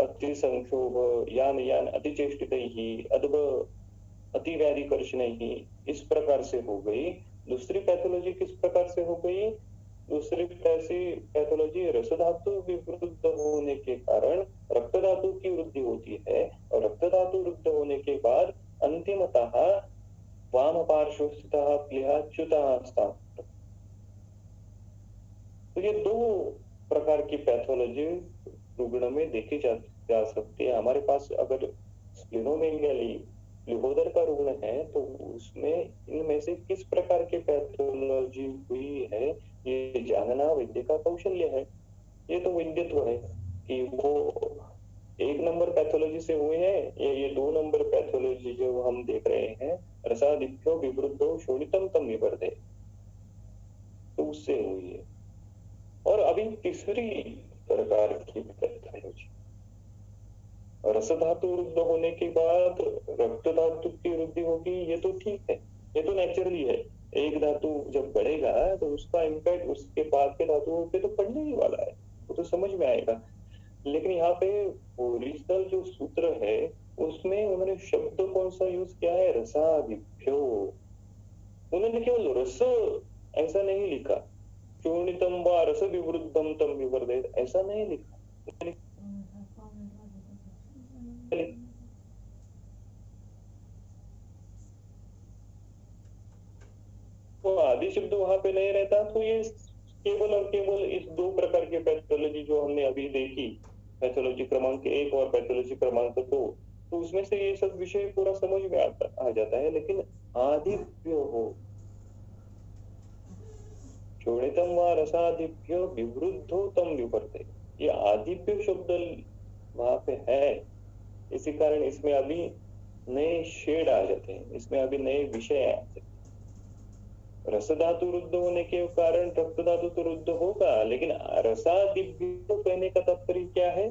अतिसंक्षोभ यान यान अतिचेष्टितैः अतिव्याधिकर्षणैः इस प्रकार से हो गई। दूसरी पैथोलॉजी किस प्रकार से हो गई? दूसरी पैथोलॉजी रस धातु विवृद्ध होने के कारण रक्त धातु की वृद्धि होती है और रक्त धातु वृद्ध होने के बाद अंतिमतः वाम पार्श्व स्थितः प्लीहा च्युतः स्थान। तो ये दो प्रकार की पैथोलॉजी रुग्ण में देखी जा सकती है। हमारे पास अगर स्प्लिनोमेगाली लिहोदर का रुग्ण है तो उसमें इनमें से किस प्रकार की पैथोलॉजी हुई है ये जानना वैद्य का कौशल्य है। ये तो वैद्यत्व है कि वो 1 नंबर पैथोलॉजी से हुए हैं या ये 2 नंबर पैथोलॉजी जो हम देख रहे हैं रसादिभ्यो विवृद्धो शोणितम तम विवर्धे, तो उससे हुई है। और अभी तीसरी प्रकार की पैथोलॉजी रस धातु वृद्ध होने के बाद रक्त धातु की वृद्धि होगी, ये तो ठीक है, ये तो नेचुरली है। एक धातु जब बढ़ेगा तो उसका इम्पैक्ट उसके बाद के धातुओं पे तो पड़ने ही वाला है, वो तो समझ में आएगा। लेकिन यहाँ पे ओरिजिनल जो सूत्र है उसमें उन्होंने शब्द कौन सा यूज किया है? रसादिभ्यो। उन्होंने केवल रस ऐसा नहीं लिखा, चूर्णितम व रस विवृद्धम तम विवर्धेत ऐसा नहीं लिखा। तो आदि शब्द वहां पे नहीं रहता, तो ये केवल और केवल इस 2 प्रकार के पैथोलॉजी जो हमने अभी देखी, पैथोलॉजी क्रमांक 1 और पैथोलॉजी क्रमांक 2, तो उसमें से ये सब विषय पूरा समझ में आ जाता है। लेकिन आदिभ्यो हो चूर्णितम व रसादिभ्यो विवृद्धो तम विवर्धे, ये आदिभ्यो शब्द वहां पे है, इसी कारण इसमें अभी नए शेड आ जाते हैं, इसमें अभी नए विषय आ जाते हैं। रस धातु रुद्ध होने के कारण रक्त धातु तो रुद्ध होगा, लेकिन रसादिभ्यो कहने का तात्पर्य क्या है?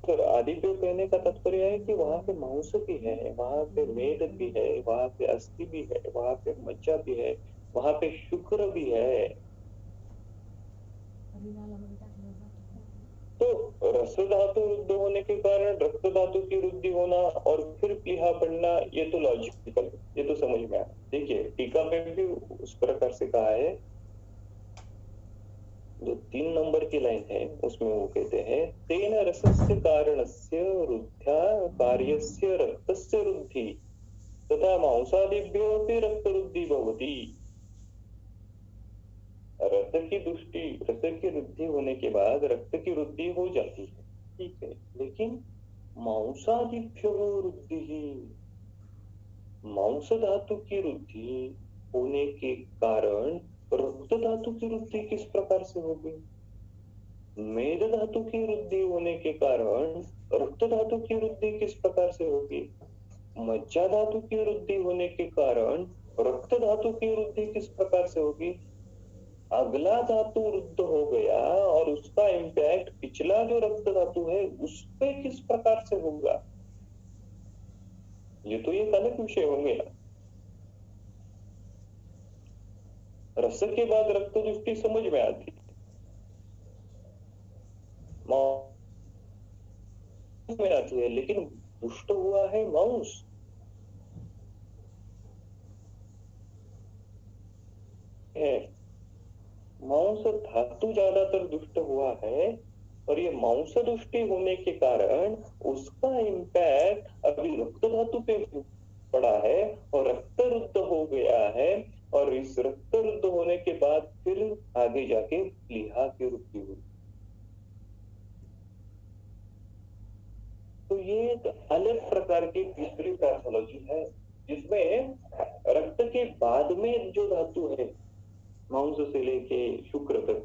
तो आदिभ्यो कहने का तात्पर्य है कि वहां पे मांस भी है, वहां पे मेद भी है, वहां पे अस्थि भी है, वहां पे मज्जा भी है, वहां पे शुक्र भी है। तो रस धातु रुद्ध होने के कारण रक्त धातु की वृद्धि होना और फिर प्लीहा पड़ना, ये तो लॉजिकल है, ये तो समझ में आया। देखिए टीका में भी उस प्रकार से कहा है, जो 3 नंबर की लाइन है उसमें वो कहते हैं तेन रसस्य कारणस्य रुद्ध्या कार्यस्य रक्तस्य रुद्धि तथा मांसादिभ्यो अपि रक्त रुद्धि भवति। रस की वृद्धि होने के बाद रक्त की वृद्धि हो जाती है, ठीक है, लेकिन मांसादिभ्यो वृद्धि, मांस धातु की वृद्धि होने के कारण रक्त धातु की वृद्धि किस प्रकार से होगी? मेद धातु की वृद्धि होने के कारण रक्त धातु की वृद्धि किस प्रकार से होगी? मज्जा धातु की वृद्धि होने के कारण रक्त धातु की वृद्धि किस प्रकार से होगी? अगला धातु वृद्ध हो गया और उसका इम्पैक्ट पिछला जो रक्त धातु है उस पे किस प्रकार से होगा? ये तो एक अलग विषय होंगे ना। रस के बाद रक्त दृष्टि समझ में आती में आती है, लेकिन दुष्ट हुआ है मांस। मांस धातु ज्यादातर दुष्ट हुआ है और ये मांस दृष्टि होने के कारण उसका इम्पैक्ट अभी रक्त धातु पे पड़ा है और रक्त रुद्ध हो गया है और इस रक्त रुद्ध होने के बाद फिर आगे जाके प्लीहा की वृद्धि हुई। तो ये एक अलग प्रकार की तीसरी पैथोलॉजी है जिसमें रक्त के बाद में जो धातु है मांस से लेके शुक्र तक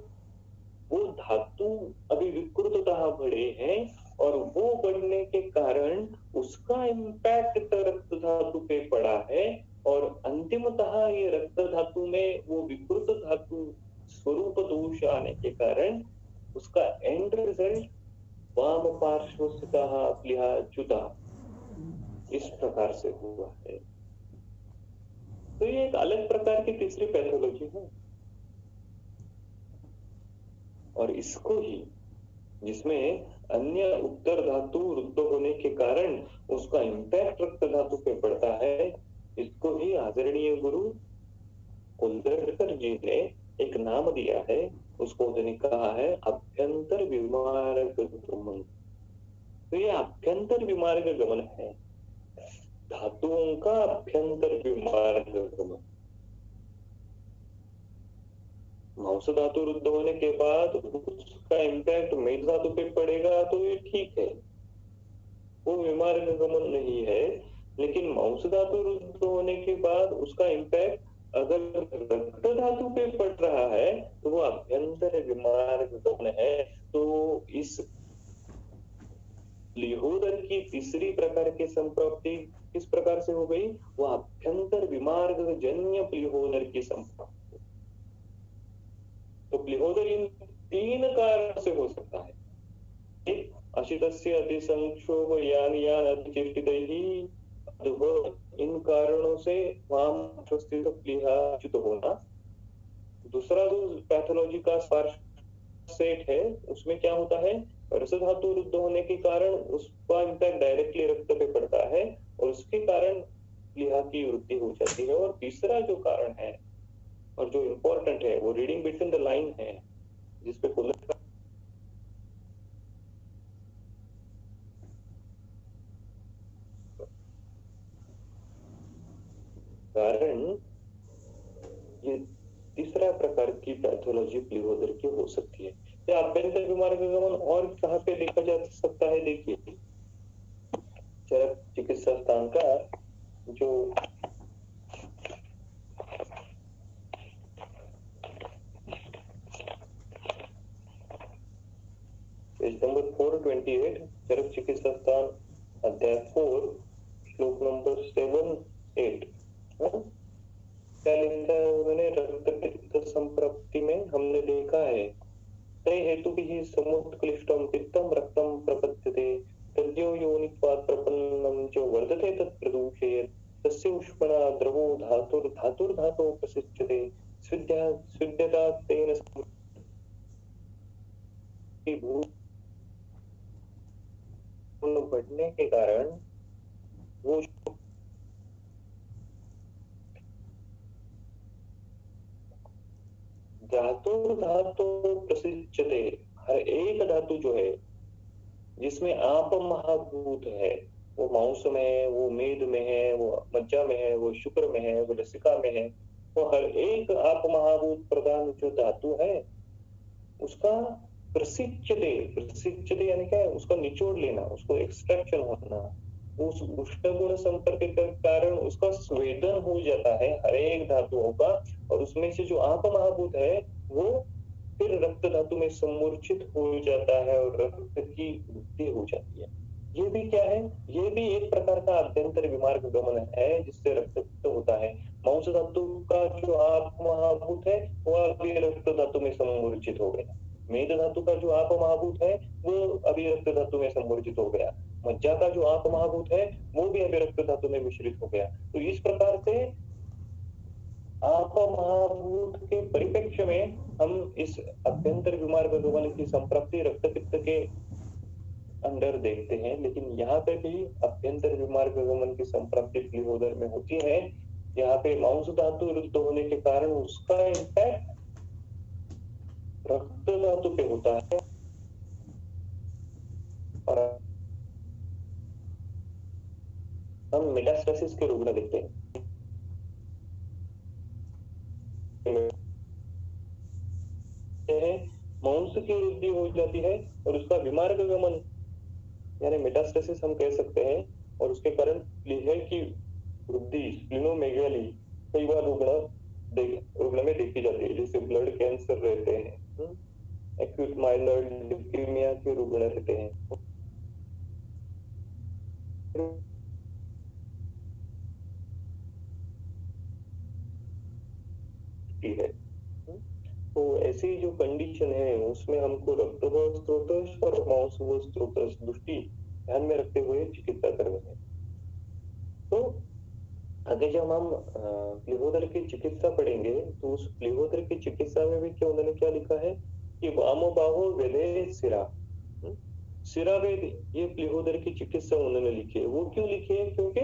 वो धातु अभी विकृततः बढ़े हैं और वो बढ़ने के कारण उसका इम्पैक्ट रक्त धातु पे पड़ा है और अंतिमतः ये रक्त धातु में वो विकृत धातु स्वरूप दोष आने के कारण उसका एंड रिजल्ट वाम पार्श्व स्थितः प्लीहा च्युतः इस प्रकार से हुआ है। तो ये एक अलग प्रकार की तीसरी पैथोलॉजी है और इसको ही जिसमें अन्य उत्तर धातु रुद्ध होने के कारण उसका इम्पैक्ट रक्त धातु पे पड़ता है, इसको ही आदरणीय गुरु कुंदरकर जी ने एक नाम दिया है। उसको उन्होंने कहा है अभ्यंतर विमार्ग गमन। तो ये अभ्यंतर विमार्ग गमन है, धातुओं का अभ्यंतर विमार्ग गमन। मांस धातु रुद्ध होने के बाद उसका इम्पैक्ट मेद धातु पे पड़ेगा तो ये ठीक है, वो विमार्ग गमन नहीं है। लेकिन मांस धातु रुद्ध होने के बाद उसका इम्पैक्ट अगर रक्त धातु पे पड़ रहा है तो वो अभ्यंतर विमार्ग गमन है। तो इस लिहोदर की तीसरी प्रकार की संप्राप्ति किस प्रकार से हो गई? वो अभ्यंतर विमार्ग जन्य प्लिहोदर की संप्राप्ति। तो प्लिहोदर इन तीन कारण से हो सकता है। एक, अशितस्य अतिसंक्षोभ यान यान अतिचेष्टितैः, इन कारणों से वहां स्थित प्लीहाच्युत होना। दूसरा जो पैथोलॉजी का सेट है उसमें क्या होता है, रस धातु रुद्ध होने के कारण उसका इम्पैक्ट डायरेक्टली रक्त पे पड़ता है और उसके कारण प्लीहा की वृद्धि हो जाती है। और तीसरा जो कारण है और जो इम्पोर्टेंट है वो रीडिंग बिटवीन द लाइन है, जिसपे कारण ये तीसरा प्रकार की पैथोलॉजी प्लीहोदर की हो सकती है। या अभ्यंतर विमार्ग गमन और कहाँ पे देखा जा सकता है? देखिए चरक चिकित्सा स्थान का जो पेज नंबर 428, चरक चिकित्सा स्थान अध्याय 4 श्लोक नंबर 7-8। क्या लिखा है उन्होंने? रक्त पित्त संप्राप्ति में हमने देखा है तय हेतु भी समुत्क्लिष्टम पित्तम रक्तम प्रपद्यते तद्यो योनित्वात् प्रपन्नम च वर्धते तत् प्रदूषयेत् तस्य उष्मणा द्रवो धातुर्धातो प्रसिच्यते स्विद्यता तेन बढ़ने के कारण वो धातु प्रसिच्यते, हर एक धातु जो है जिसमें आप महाभूत है, वो मांस में है, वो मेद में है, वो मज्जा में है, वो शुक्र में है, वो लसिका में है, तो हर एक आप महाभूत प्रधान जो धातु है उसका प्रसिच्यते यानी क्या है? उसका निचोड़ लेना, उसको एक्सट्रैक्शन होना, उस उष्ण गुण संपर्क के कारण उसका स्वेदन हो जाता है हर एक धातुओं का, और उसमें से जो आप महाभूत है वो फिर रक्त धातु में समूर्छित हो जाता है और रक्त की वृद्धि हो जाती है। ये भी क्या है? ये भी एक प्रकार का अभ्यंतर विमार्ग गमन है जिससे रक्त होता है। मांस धातु का जो आप महाभूत है वो अभी रक्त धातु में समूर्छित हो गया, मेद धातु का जो आप महाभूत है वो अभी रक्त धातु में समूर्छित हो गया, मज्जा का जो आप महाभूत है वो भी अभी रक्त धातु में मिश्रित हो गया। तो इस प्रकार से आप महाभूत के परिप्रेक्ष्य में हम इस अभ्यंतर विमार्ग गमन की संप्राप्ति रक्त पित्त के अंदर देखते हैं। लेकिन यहाँ पे भी अभ्यंतर विमार्ग गमन की संप्राप्ति प्लीहोदर में होती है। यहाँ पे मांस धातु रुद्ध होने के कारण उसका इम्पैक्ट रक्त धातु पे होता है और हम मेटास्टेसिस के रुग्ण देखते हैं। मांस की वृद्धि हो जाती है और उसका विमार्ग गमन यानी मेटास्टेसिस हम कह सकते हैं, और उसके कारण प्लीहा की वृद्धि स्प्लीनोमेगाली कई बार रुग्ण में देखी जाती है, जैसे ब्लड कैंसर रहते हैं, एक्यूट माइलॉइड ल्यूकेमिया के रुग्ण रहते हैं। है तो ऐसी जो कंडीशन है उसमें हमको रक्त स्रोतस और मांस स्रोतस दृष्टि ध्यान में रखते हुए चिकित्सा करनी है। तो आगे जब हम प्लीहोदर की चिकित्सा पढ़ेंगे तो उस प्लीहोदर की चिकित्सा में भी क्या उन्होंने क्या लिखा है कि वामो बाहो वेले सिरा, सिरावेद ये प्लीहोदर की चिकित्सा उन्होंने लिखी है। वो क्यों लिखी है? क्योंकि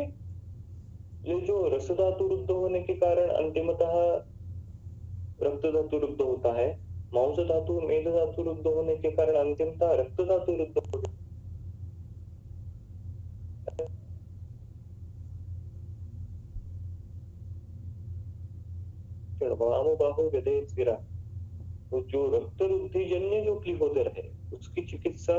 ये जो रस धातु रुद्ध होने के कारण अंतिमतः रक्त धातु रुद्ध होता है, मांस धातु मेद धातु रुद्ध होने के कारण अंतिमतः रक्त धातु रुद्ध होता है। वामो बाहो वेदेत सिरा, तो जो रक्त रुद्धि जन्य जो प्लीहोदर है उसकी चिकित्सा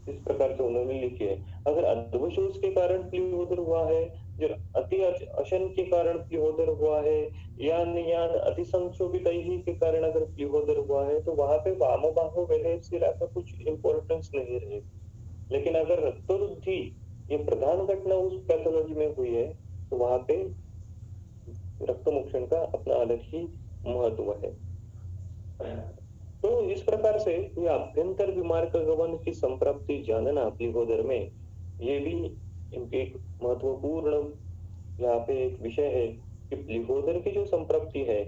इस प्रकार से उन्होंने लिखी है। अगर अद्वशोष के कारण प्लीहोदर हुआ है, जो अति अशन के कारण प्लीहोदर हुआ है, या अति संक्षोभित के कारण अगर प्लीहोदर हुआ है, तो वहां पे वामबाहो वेदेत सिरा का कुछ इंपॉर्टेंस नहीं रहेगा। लेकिन अगर रक्तवृद्धि ये प्रधान घटना उस पैथोलॉजी में हुई है, तो वहां पे रक्तमोक्षण का अपना अलग ही महत्व है। तो इस प्रकार से ये अभ्यंतर विमार्ग गमन की संप्राप्ति जानना प्लीहोदर में, ये भी एक महत्वपूर्ण यहाँ पे एक विषय है कि प्लीहोदर की जो संप्राप्ति है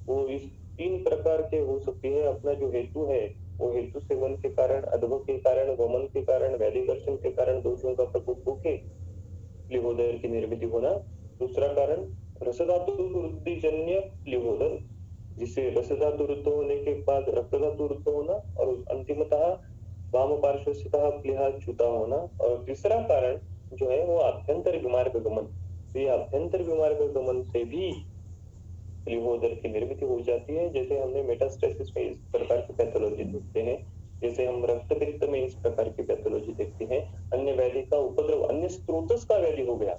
वो इस 3 प्रकार के हो सकती है। अपना जो हेतु है वो हेतु सेवन के कारण, अधव के कारण, वमन के कारण, वैदिकर्षण के कारण दोषों का प्रकोप होके प्लीहोदर की निर्मिति होना। दूसरा कारण रसधातु वृद्धिजन्य प्लीहोदर, जिससे रस धातु रुद्ध होने के बाद रक्त धातु रुद्ध होना, और अंतिमतः वाम पार्श्वस्थितः प्लीहा च्युता होना। और तीसरा कारण जो है वो आभ्यंतर विमार्ग गमन। तो ये आभ्यंतर विमार्ग गमन से भी प्लीहोदर की निर्मिति हो जाती है। जैसे हमने मेटास्टेसिस में इस प्रकार की पैथोलॉजी देखते हैं, जैसे हम रक्तपित्त में इस प्रकार की पैथोलॉजी देखते हैं। अन्य व्याधि का उपद्रव, अन्य स्त्रोतस का व्याधि हो गया,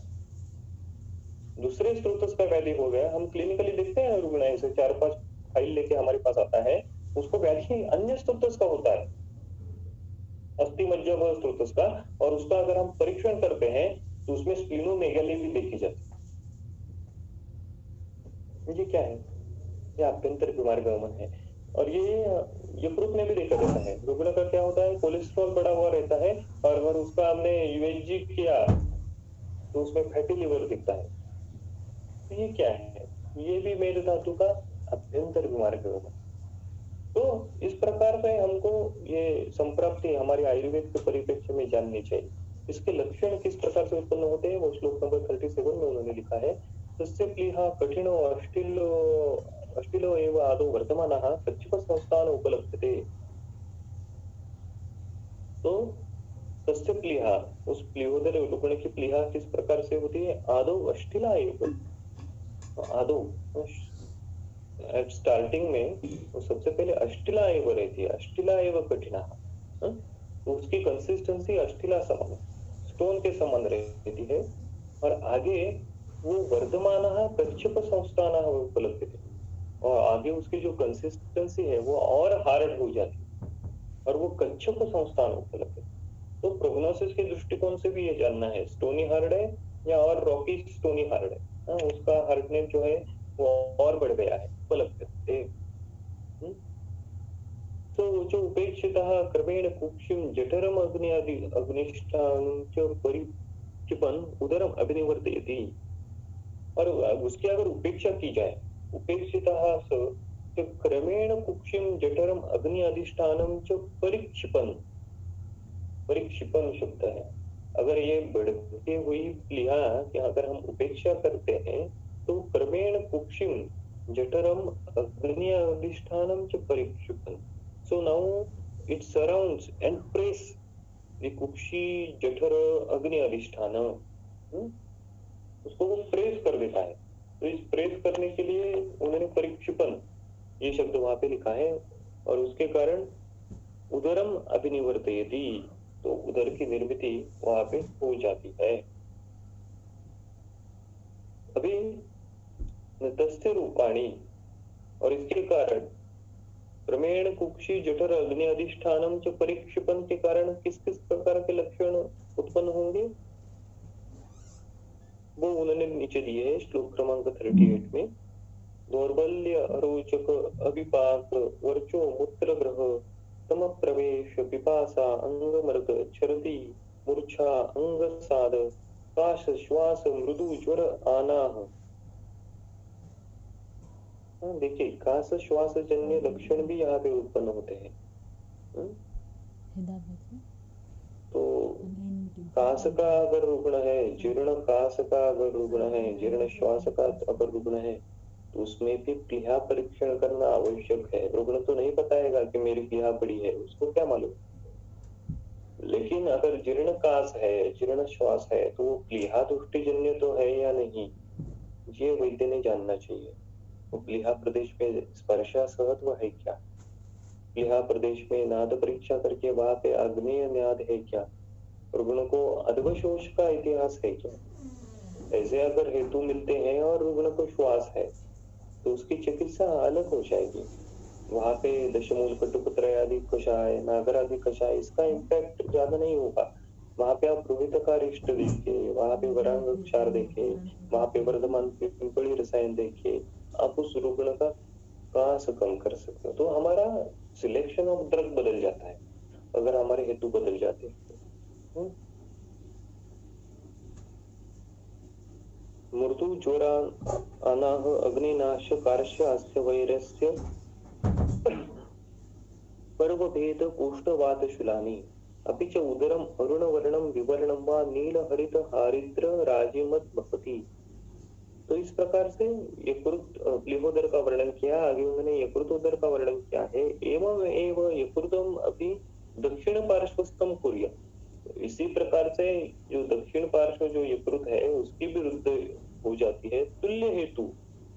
दूसरे स्त्रोतस का व्याधि हो गया, हम क्लिनिकली देखते हैं रुग्ण ऐसे 4-5 फाइल लेके हमारे पास आता है, उसको व्याधि अन्य स्त्रोतस का होता है, अस्थि मज्जा स्त्रोतस का, और उसका अगर हम परीक्षण करते हैं तो उसमें स्प्लीनोमेगाली भी देखी जाती है। ये क्या है? ये आभ्यंतर विमार्ग गमन है। और ये यकृत में भी देखा जाता है। रुग्ण का क्या होता है, कोलेस्ट्रॉल बढ़ा हुआ रहता है, और अगर उसका हमने यूएसजी किया तो उसमें फैटी लिवर दिखता है। ये क्या है? ये भी मेद धातु का अभ्यंतर विमार्ग गमन। तो इस प्रकार से हमको ये संप्राप्ति हमारी आयुर्वेद के परिप्रेक्ष्य में जाननी चाहिए। इसके लक्षण किस प्रकार से उत्पन्न होते हैं वो श्लोक नंबर 37 में उन्होंने लिखा है। तस्य प्लीहा कठिनो अष्टिलो एव आदौ वर्तमानः कच्छप संस्थान उपलभ्यते। तो तस्य प्लीहा, उस प्लीहोदर रुग्ण की प्लीहा किस प्रकार से होती है? आदौ अष्टिला एव, आदौ स्टार्टिंग में वो सबसे पहले अष्टिला एव रहती है, अष्टिला एव कठिना, तो उसकी कंसिस्टेंसी अष्टिला समान, स्टोन के समान रहती है। और आगे वो वर्धमान कच्छप संस्थान उपलब्ध है, और आगे उसकी जो कंसिस्टेंसी है वो और हार्ड हो जाती है, और वो कच्छप संस्थान उपलब्ध है। तो प्रोग्नोसिस के दृष्टिकोण से भी ये जानना है, स्टोनी हार्ड है या और रॉकी स्टोनी हार्ड है, उसका हार्डनेस जो है वो और बढ़ गया है उपलब्ध है। तो जो उपेक्षितः क्रमेण कुक्षिम जठरम अग्निष्ठानं च परिक्षिपन् उदरम अभिनिवर्तयति। और उसकी अगर उपेक्षा की जाए, उपेक्षितः स क्रमेण कुक्षिम जठरम अग्नि अधिष्ठानम च परिक्षिपन्, परिक्षिपन शब्द है। अगर ये बढ़ती हुई प्लीहा कि अगर हम उपेक्षा करते हैं तो क्रमेण कुक्षिम जठरम अग्नि अधिष्ठानम च परिक्षिपन। So now it surrounds and press the Kukshi जठर अग्नि अधिष्ठान, उसको वो प्रेस कर देता है। तो इस प्रेस करने के लिए उन्होंने परिक्षिपन ये शब्द वहां पे लिखा है, और उसके कारण उदरम अभिनिवर्तयति, तो उदर की निर्मिति वहां पे हो जाती है। अभी तस्य रूपाणी, और इसके कारण क्रमेण कुक्षी जठर अग्नि अधिष्ठानम च परिक्षिपन के कारण किस किस प्रकार के लक्षण उत्पन्न होंगे वो उन्होंने नीचे दिए है श्लोक क्रमांक 38 में। दौर्बल्य अरोचक अभिपाक वर्चो मूत्र ग्रह तम प्रवेश पिपासा अंगमर्द छरति मूर्छा अंगसाद काश श्वास मृदु ज्वर आनाह। देखिए काश श्वास जन्य लक्षण भी यहाँ पे उत्पन्न होते हैं। तो कास का अगर रुग्ण है, जीर्ण कास का अगर रुग्ण है, जीर्ण श्वास का अगर रुग्ण है, तो उसमें भी प्लीहा परीक्षण करना आवश्यक है। रुग्ण तो नहीं बताएगा कि मेरी प्लीहा बड़ी है, उसको क्या मालूम। लेकिन अगर जीर्ण कास है, जीर्ण श्वास है, तो वो प्लीहा दृष्टिजन्य तो है या नहीं, ये वैद्य ने जानना चाहिए। वो प्लीहा प्रदेश में स्पर्शा सहत्व है क्या, प्लीहा प्रदेश में नाद परीक्षा करके वहां पे आग्नेय नाद है क्या, रुग्ण को अधवशोष का इतिहास है क्या। ऐसे अगर हेतु मिलते हैं और रुग्ण को श्वास है, तो उसकी चिकित्सा अलग हो जाएगी। वहां पे दशमूल कटुपत्र आदि कषाय, नागर आदि कषाय, इसका इम्पैक्ट ज्यादा नहीं होगा। वहां पे आप रोहित का रिष्ट देखिए, वहां पे वरांग क्षार देखिए, वहां पे वर्धमान पिंपली रसायन देखिए, आप उस रुग्ण का कास कम कर सकते हो। तो हमारा सिलेक्शन ऑफ ड्रग बदल जाता है अगर हमारे हेतु बदल जाते हैं। मृदु ज्वरा अनाह अग्निनाश कार्श्य अस्य वैरस्य पर्वभेद कोष्ठवातशूलानि अपि च उदरम अरुणवर्णम विवर्णम वा नील हरित हारिद्र राजिमत भवति। तो इस प्रकार से यकृत प्लीहोदर का वर्णन किया। आगे उन्होंने यकृतोदर का वर्णन किया है। एवं एवं यकृतम अभी दक्षिण पार्श्वस्थम कुर्या। इसी प्रकार से जो दक्षिण पार्श्व जो यकृत है उसकी भी वृद्धि हो जाती है। तुल्य हेतु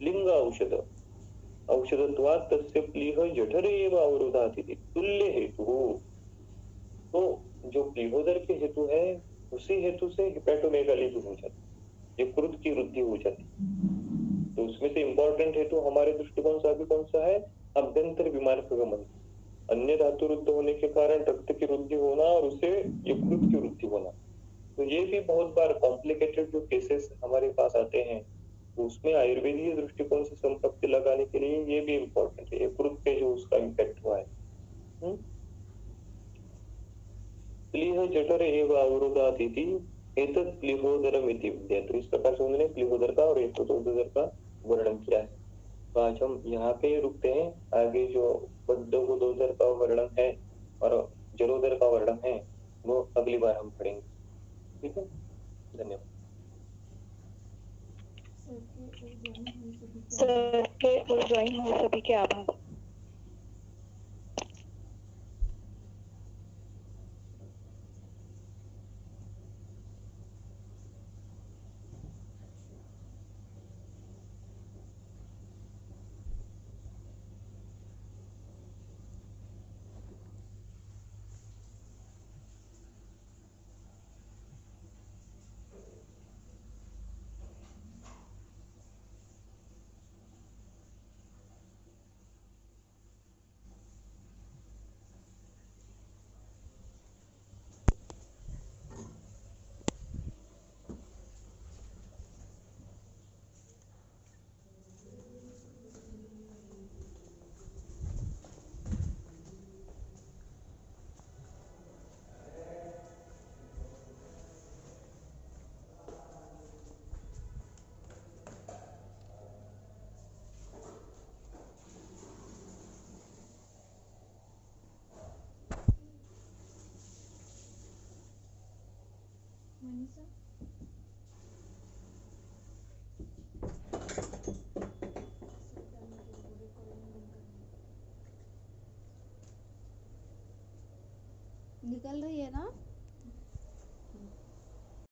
लिंग औषध औषधत्वात् तस्य प्लीह जठरे एव अवरोधात् इति। तुल्य हेतु, तो जो प्लीहोदर के हेतु है उसी हेतु से हिपैटोमेगाली भी हो जाती है, यकृत की वृद्धि हो जाती है। तो उसमें से इंपॉर्टेंट हेतु हमारे दृष्टिकोण से अभी कौन सा है, अभ्यंतर विमान गमन, अन्य धातु रुद्ध होने के कारण रक्त की वृद्धि होना और उसे यकृत की वृद्धि होना। तो ये भी बहुत बार कॉम्प्लिकेटेड जो केसेस हमारे पास आते हैं, तो उसमें आयुर्वेदीय दृष्टिकोण से संपत्ति लगाने के लिए ये भी इम्पोर्टेंट है, यकृत पे जो उसका इम्पैक्ट हुआ है। प्लीह जठर एव अवरोधात् इति एतत् प्लीहोदरम इति विद्यते। तो इस प्रकार से उन्होंने प्लीहोदर का और यकृतोदर का वर्णन किया है। तो आज हम यहाँ पे रुकते हैं। आगे जो बद्धोदर का वर्णन है और जलोदर का वर्णन है वो अगली बार हम पढ़ेंगे। ठीक है, धन्यवाद। सर के और ज्वाइन हुए सभी के आभार। निकल रही है ना।